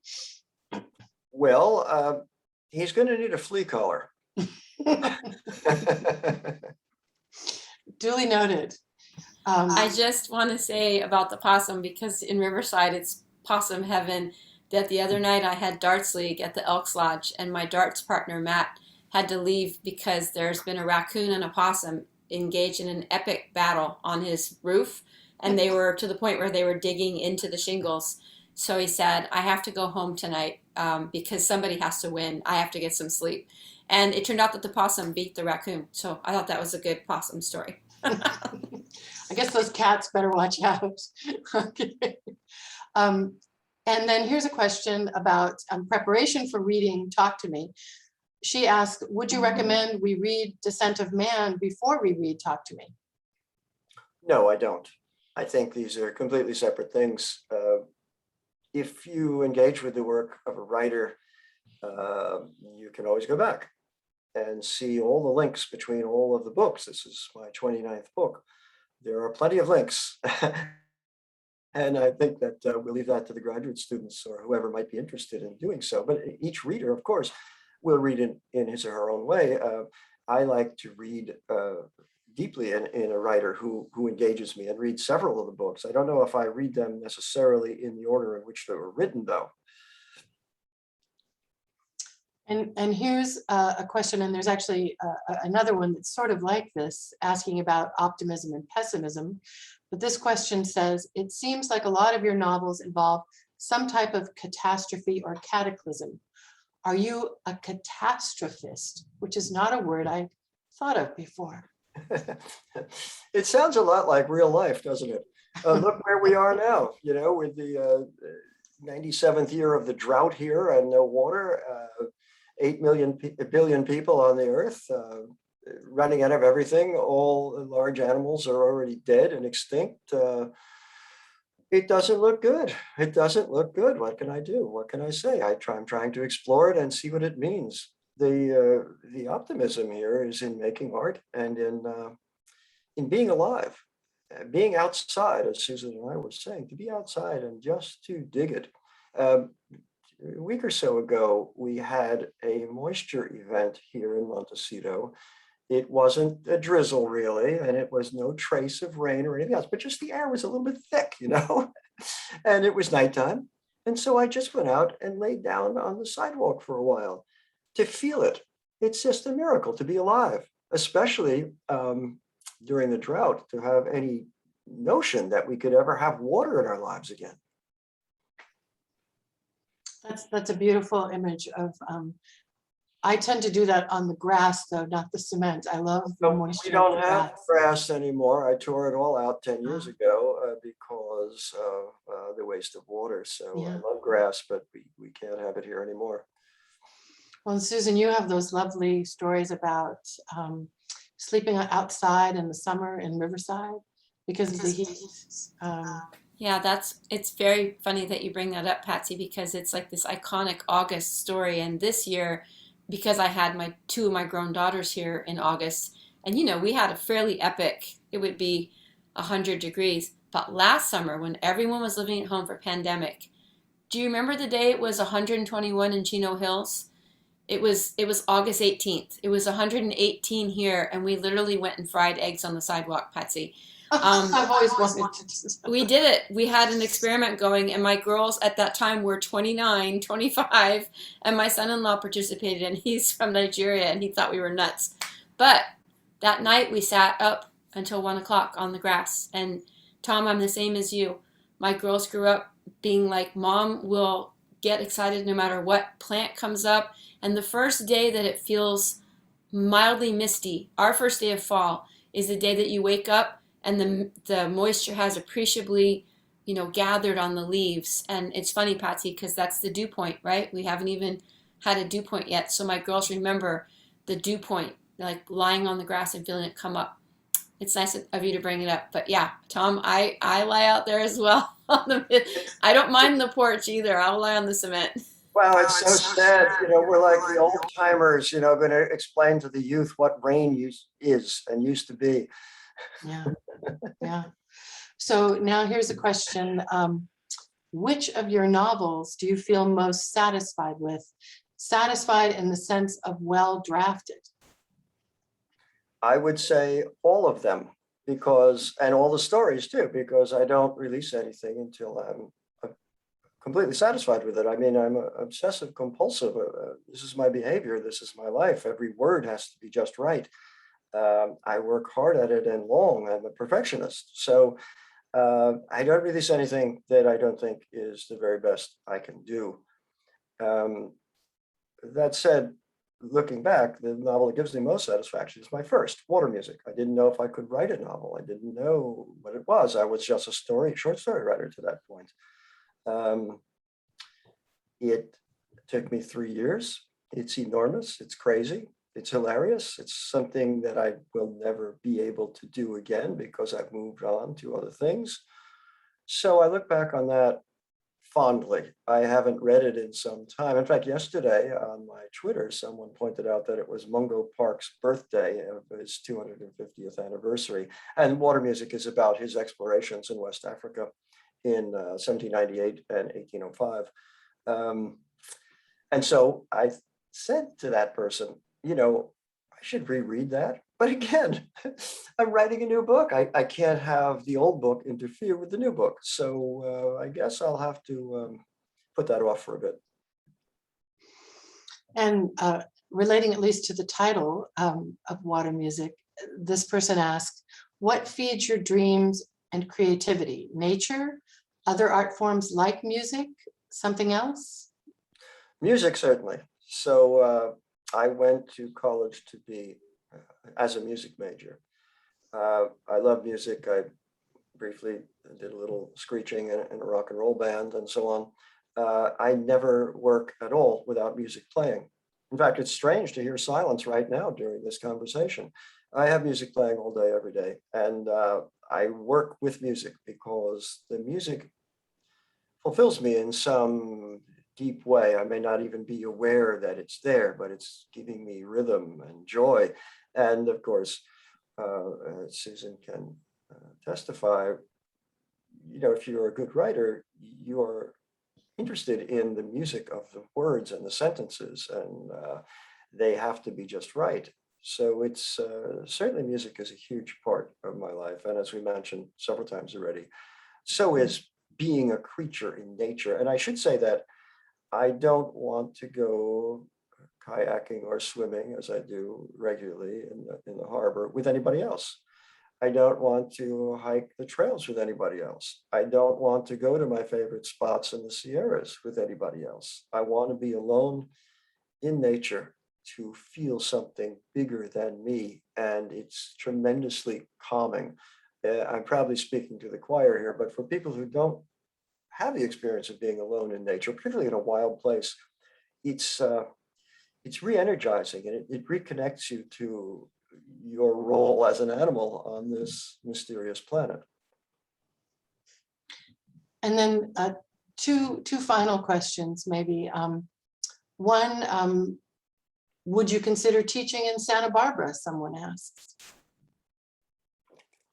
Well, he's going to need a flea collar. Duly noted. I just want to say about the possum, because in Riverside it's possum heaven, that the other night I had darts league at the Elks Lodge, and my darts partner Matt had to leave because there's been a raccoon and a possum engaged in an epic battle on his roof, and they were to the point where they were digging into the shingles. So he said, I have to go home tonight because somebody has to win. I have to get some sleep. And it turned out that the possum beat the raccoon. So I thought that was a good possum story. I guess those cats better watch out. Okay. And then here's a question about preparation for reading Talk to Me. She asked, would you recommend we read Dissent of Man before we read Talk to Me? No, I don't. I think these are completely separate things. If you engage with the work of a writer, you can always go back and see all the links between all of the books. This is my 29th book. There are plenty of links. And I think that we'll leave that to the graduate students or whoever might be interested in doing so. But each reader, of course, will read in his or her own way. I like to read deeply in a writer who engages me and read several of the books. I don't know if I read them necessarily in the order in which they were written, though. And here's a question, and there's actually another one that's sort of like this, asking about optimism and pessimism. But this question says, it seems like a lot of your novels involve some type of catastrophe or cataclysm. Are you a catastrophist? Which is not a word I thought of before. It sounds a lot like real life, doesn't it? Look where we are now, with the 97th year of the drought here and no water, 8 billion people on the earth, running out of everything. All large animals are already dead and extinct. It doesn't look good. It doesn't look good. What can I do? What can I say? I'm trying to explore it and see what it means. The optimism here is in making art and in being alive, being outside, as Susan and I were saying, to be outside and just to dig it. A week or so ago, we had a moisture event here in Montecito. It wasn't a drizzle really, and it was no trace of rain or anything else, but just the air was a little bit thick, and it was nighttime. And so I just went out and laid down on the sidewalk for a while to feel it. It's just a miracle to be alive, especially during the drought, to have any notion that we could ever have water in our lives again. That's a beautiful image of, I tend to do that on the grass though, not the cement. I love the moisture. We don't of the have grass anymore. I tore it all out 10 years Oh. ago because of the waste of water. So Yeah. I love grass, but we can't have it here anymore. Well, Susan, you have those lovely stories about sleeping outside in the summer in Riverside because of the heat. Yeah, it's very funny that you bring that up, Patsy, because it's like this iconic August story. And this year, because I had two of my grown daughters here in August, and we had a fairly epic, it would be 100 degrees. But last summer, when everyone was living at home for pandemic, do you remember the day it was 121 in Chino Hills? It was August 18th. It was 118 here, and we literally went and fried eggs on the sidewalk, Patsy. I've always wanted to do that. We did it. We had an experiment going, and my girls at that time were 29, 25, and my son-in-law participated, and he's from Nigeria, and he thought we were nuts. But that night we sat up until 1 o'clock on the grass. And Tom, I'm the same as you. My girls grew up being like, Mom will get excited no matter what plant comes up. And the first day that it feels mildly misty, our first day of fall, is the day that you wake up and the moisture has appreciably, gathered on the leaves. And it's funny, Patsy, because that's the dew point, right? We haven't even had a dew point yet. So my girls remember the dew point, like lying on the grass and feeling it come up. It's nice of you to bring it up. But yeah, Tom, I lie out there as well. I don't mind the porch either. I'll lie on the cement. Wow, it's so sad. We're like the old timers, going to explain to the youth what rain is and used to be. Yeah, yeah. So now here's a question. Which of your novels do you feel most satisfied with? Satisfied in the sense of well drafted? I would say all of them, because, and all the stories too, because I don't release anything until I'm completely satisfied with it. I mean, I'm obsessive compulsive. This is my behavior. This is my life. Every word has to be just right. I work hard at it and long. I'm a perfectionist. So I don't release anything that I don't think is the very best I can do. That said, looking back, the novel that gives me most satisfaction is my first, Water Music. I didn't know if I could write a novel. I didn't know what it was. I was just a short story writer to that point. It took me 3 years. It's enormous. It's crazy. It's hilarious. It's something that I will never be able to do again because I've moved on to other things. So I look back on that fondly. I haven't read it in some time. In fact, yesterday on my Twitter, someone pointed out that it was Mungo Park's birthday of his 250th anniversary. And Water Music is about his explorations in West Africa in 1798 and 1805. And so I said to that person, you know, I should reread that. But again, I'm writing a new book. I can't have the old book interfere with the new book. So I guess I'll have to put that off for a bit. And relating at least to the title of Water Music, this person asked, what feeds your dreams and creativity? Nature, other art forms like music, something else? Music, certainly. So I went to college to be as a music major. I love music. I briefly did a little screeching in a rock and roll band and so on. I never work at all without music playing. In fact, it's strange to hear silence right now during this conversation. I have music playing all day, every day. And I work with music because the music fulfills me in some deep way. I may not even be aware that it's there, but it's giving me rhythm and joy. And of course, Susan can testify, you know, if you're a good writer, you're interested in the music of the words and the sentences, and they have to be just right. So it's certainly music is a huge part of my life. And as we mentioned several times already, so is being a creature in nature. And I should say that I don't want to go kayaking or swimming, as I do regularly in the harbor, with anybody else. I don't want to hike the trails with anybody else. I don't want to go to my favorite spots in the Sierras with anybody else. I want to be alone in nature to feel something bigger than me. And it's tremendously calming. I'm probably speaking to the choir here, but for people who don't have the experience of being alone in nature, particularly in a wild place, it's re-energizing, and it reconnects you to your role as an animal on this mysterious planet. And then two final questions, maybe. One, would you consider teaching in Santa Barbara? Someone asks.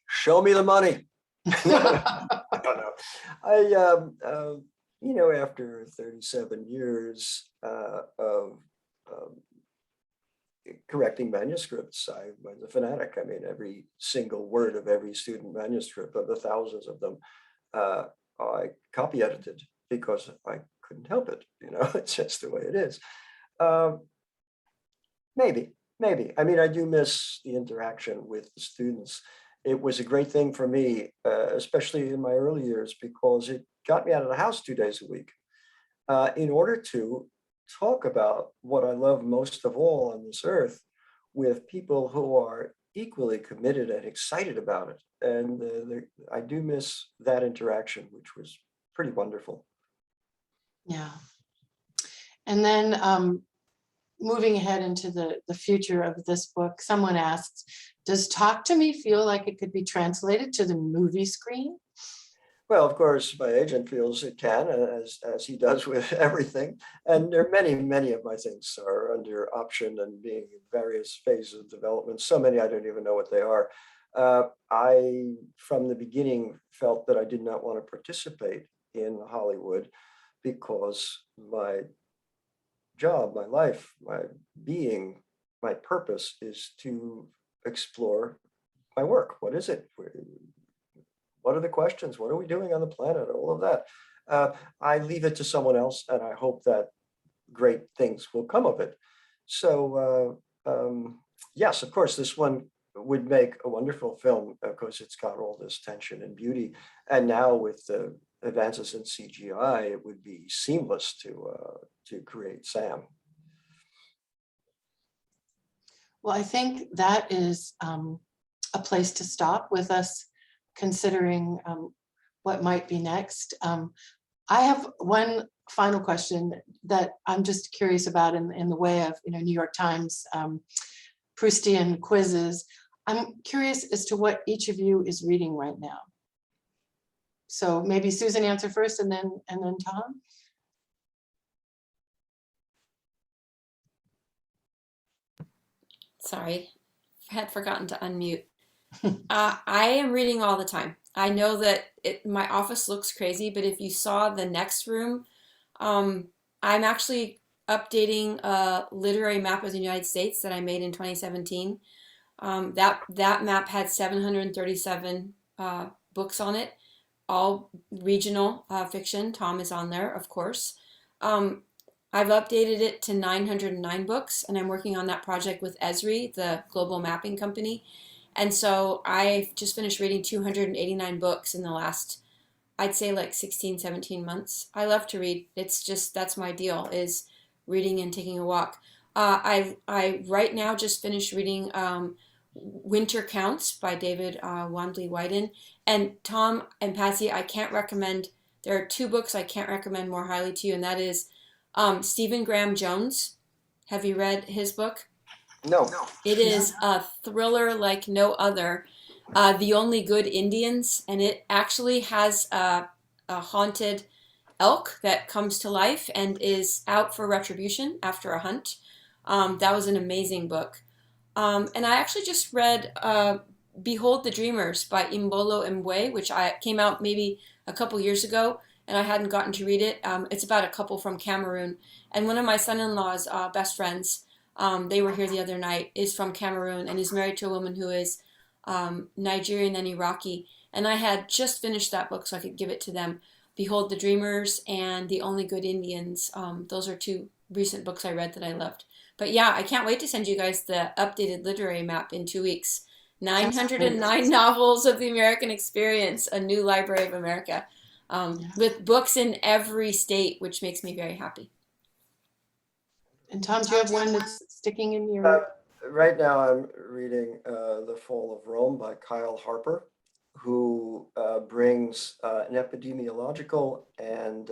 Show me the money. I don't know. You know, after 37 years of correcting manuscripts, I was a fanatic. I mean, every single word of every student manuscript, of the thousands of them, I copy edited because I couldn't help it. You know, it's just the way it is. Maybe. I mean, I do miss the interaction with the students. It was a great thing for me, especially in my early years, because it got me out of the house 2 days a week in order to talk about what I love most of all on this earth with people who are equally committed and excited about it. And I do miss that interaction, which was pretty wonderful. Yeah. And then moving ahead into the future of this book, someone asks, does Talk to Me feel like it could be translated to the movie screen? Well, of course, my agent feels it can, as he does with everything. And there are many of my things are under option and being in various phases of development. So many I don't even know what they are. I, from the beginning, felt that I did not want to participate in Hollywood because my job, my life, my being, my purpose is to explore my work. What is it? What are the questions? What are we doing on the planet? All of that. I leave it to someone else, and I hope that great things will come of it. So yes, of course, this one would make a wonderful film because it's got all this tension and beauty. And now with the advances in CGI, it would be seamless to create Sam. Well, I think that is a place to stop with us considering what might be next. I have one final question that I'm just curious about in the way of New York Times Proustian quizzes. I'm curious as to what each of you is reading right now. So maybe Susan answer first, and then Tom. Sorry, had forgotten to unmute. I am reading all the time. I know that my office looks crazy, but if you saw the next room, I'm actually updating a literary map of the United States that I made in 2017. That map had 737 books on it, all regional fiction. Tom is on there, of course. I've updated it to 909 books, and I'm working on that project with Esri, the global mapping company. And so I've just finished reading 289 books in the last, I'd say like 16, 17 months. I love to read. It's just, that's my deal, is reading and taking a walk. I right now just finished reading Winter Counts by David Wandley-Wyden. And Tom and Patsy, I can't recommend, there are two books I can't recommend more highly to you, and that is Stephen Graham Jones. Have you read his book? No. It is a thriller like no other. The Only Good Indians, and it actually has a haunted elk that comes to life and is out for retribution after a hunt. That was an amazing book. And I actually just read Behold the Dreamers by Imbolo Mbwe, which came out maybe a couple years ago, and I hadn't gotten to read it. It's about a couple from Cameroon. And one of my son-in-law's best friends, they were here the other night, is from Cameroon and is married to a woman who is Nigerian and Iraqi. And I had just finished that book so I could give it to them. Behold the Dreamers and The Only Good Indians. Those are two recent books I read that I loved. But yeah, I can't wait to send you guys the updated literary map in 2 weeks. 909 novels of the American experience, a new Library of America, with books in every state, which makes me very happy. And Tom, do you have one that's sticking in your... Right now I'm reading The Fall of Rome by Kyle Harper, who brings an epidemiological and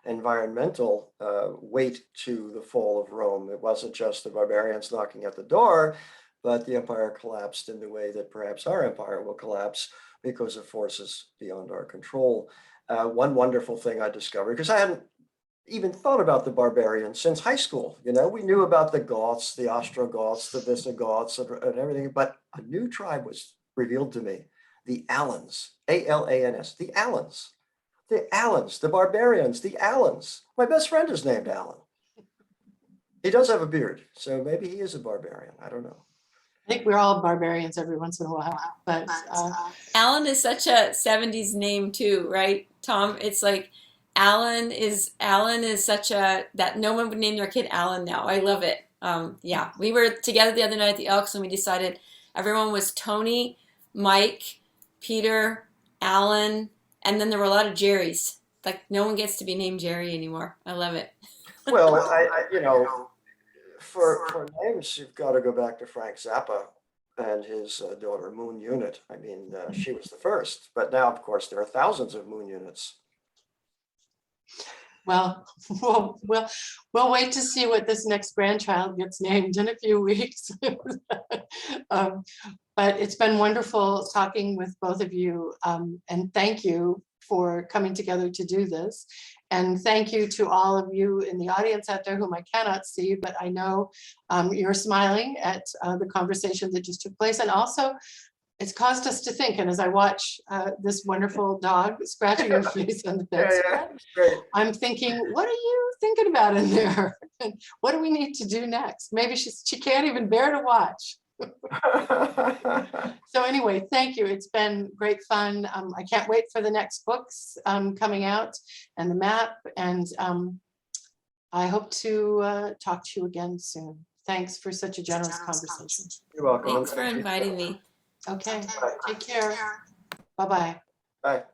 environmental weight to the fall of Rome. It wasn't just the barbarians knocking at the door, but the empire collapsed in the way that perhaps our empire will collapse because of forces beyond our control. One wonderful thing I discovered, because I hadn't even thought about the barbarians since high school. We knew about the Goths, the Ostrogoths, the Visigoths, and everything, but a new tribe was revealed to me. The Alans, A-L-A-N-S, the Alans, the barbarians, the Alans. My best friend is named Alan. He does have a beard, so maybe he is a barbarian. I don't know. I think we're all barbarians every once in a while, but Alan is such a 70s name too, right, Tom? It's like Alan is such a, that no one would name their kid Alan now. I love it. Yeah, we were together the other night at the Elks and we decided everyone was Tony, Mike, Peter, Alan, and then there were a lot of Jerrys. Like no one gets to be named Jerry anymore. I love it. Well, for names, you've got to go back to Frank Zappa and his daughter Moon Unit. I mean, she was the first, but now, of course, there are thousands of Moon Units. Well, we'll wait to see what this next grandchild gets named in a few weeks. But it's been wonderful talking with both of you, and thank you for coming together to do this. And thank you to all of you in the audience out there whom I cannot see, but I know you're smiling at the conversation that just took place. And also, it's caused us to think. And as I watch this wonderful dog scratching her face on the bedspread, I'm thinking, what are you thinking about in there? What do we need to do next? Maybe she can't even bear to watch. So anyway, thank you. It's been great fun. I can't wait for the next books coming out and the map. And I hope to talk to you again soon. Thanks for such a generous conversation. You're welcome. Thanks for inviting me. Okay, take care. Bye-bye. Bye.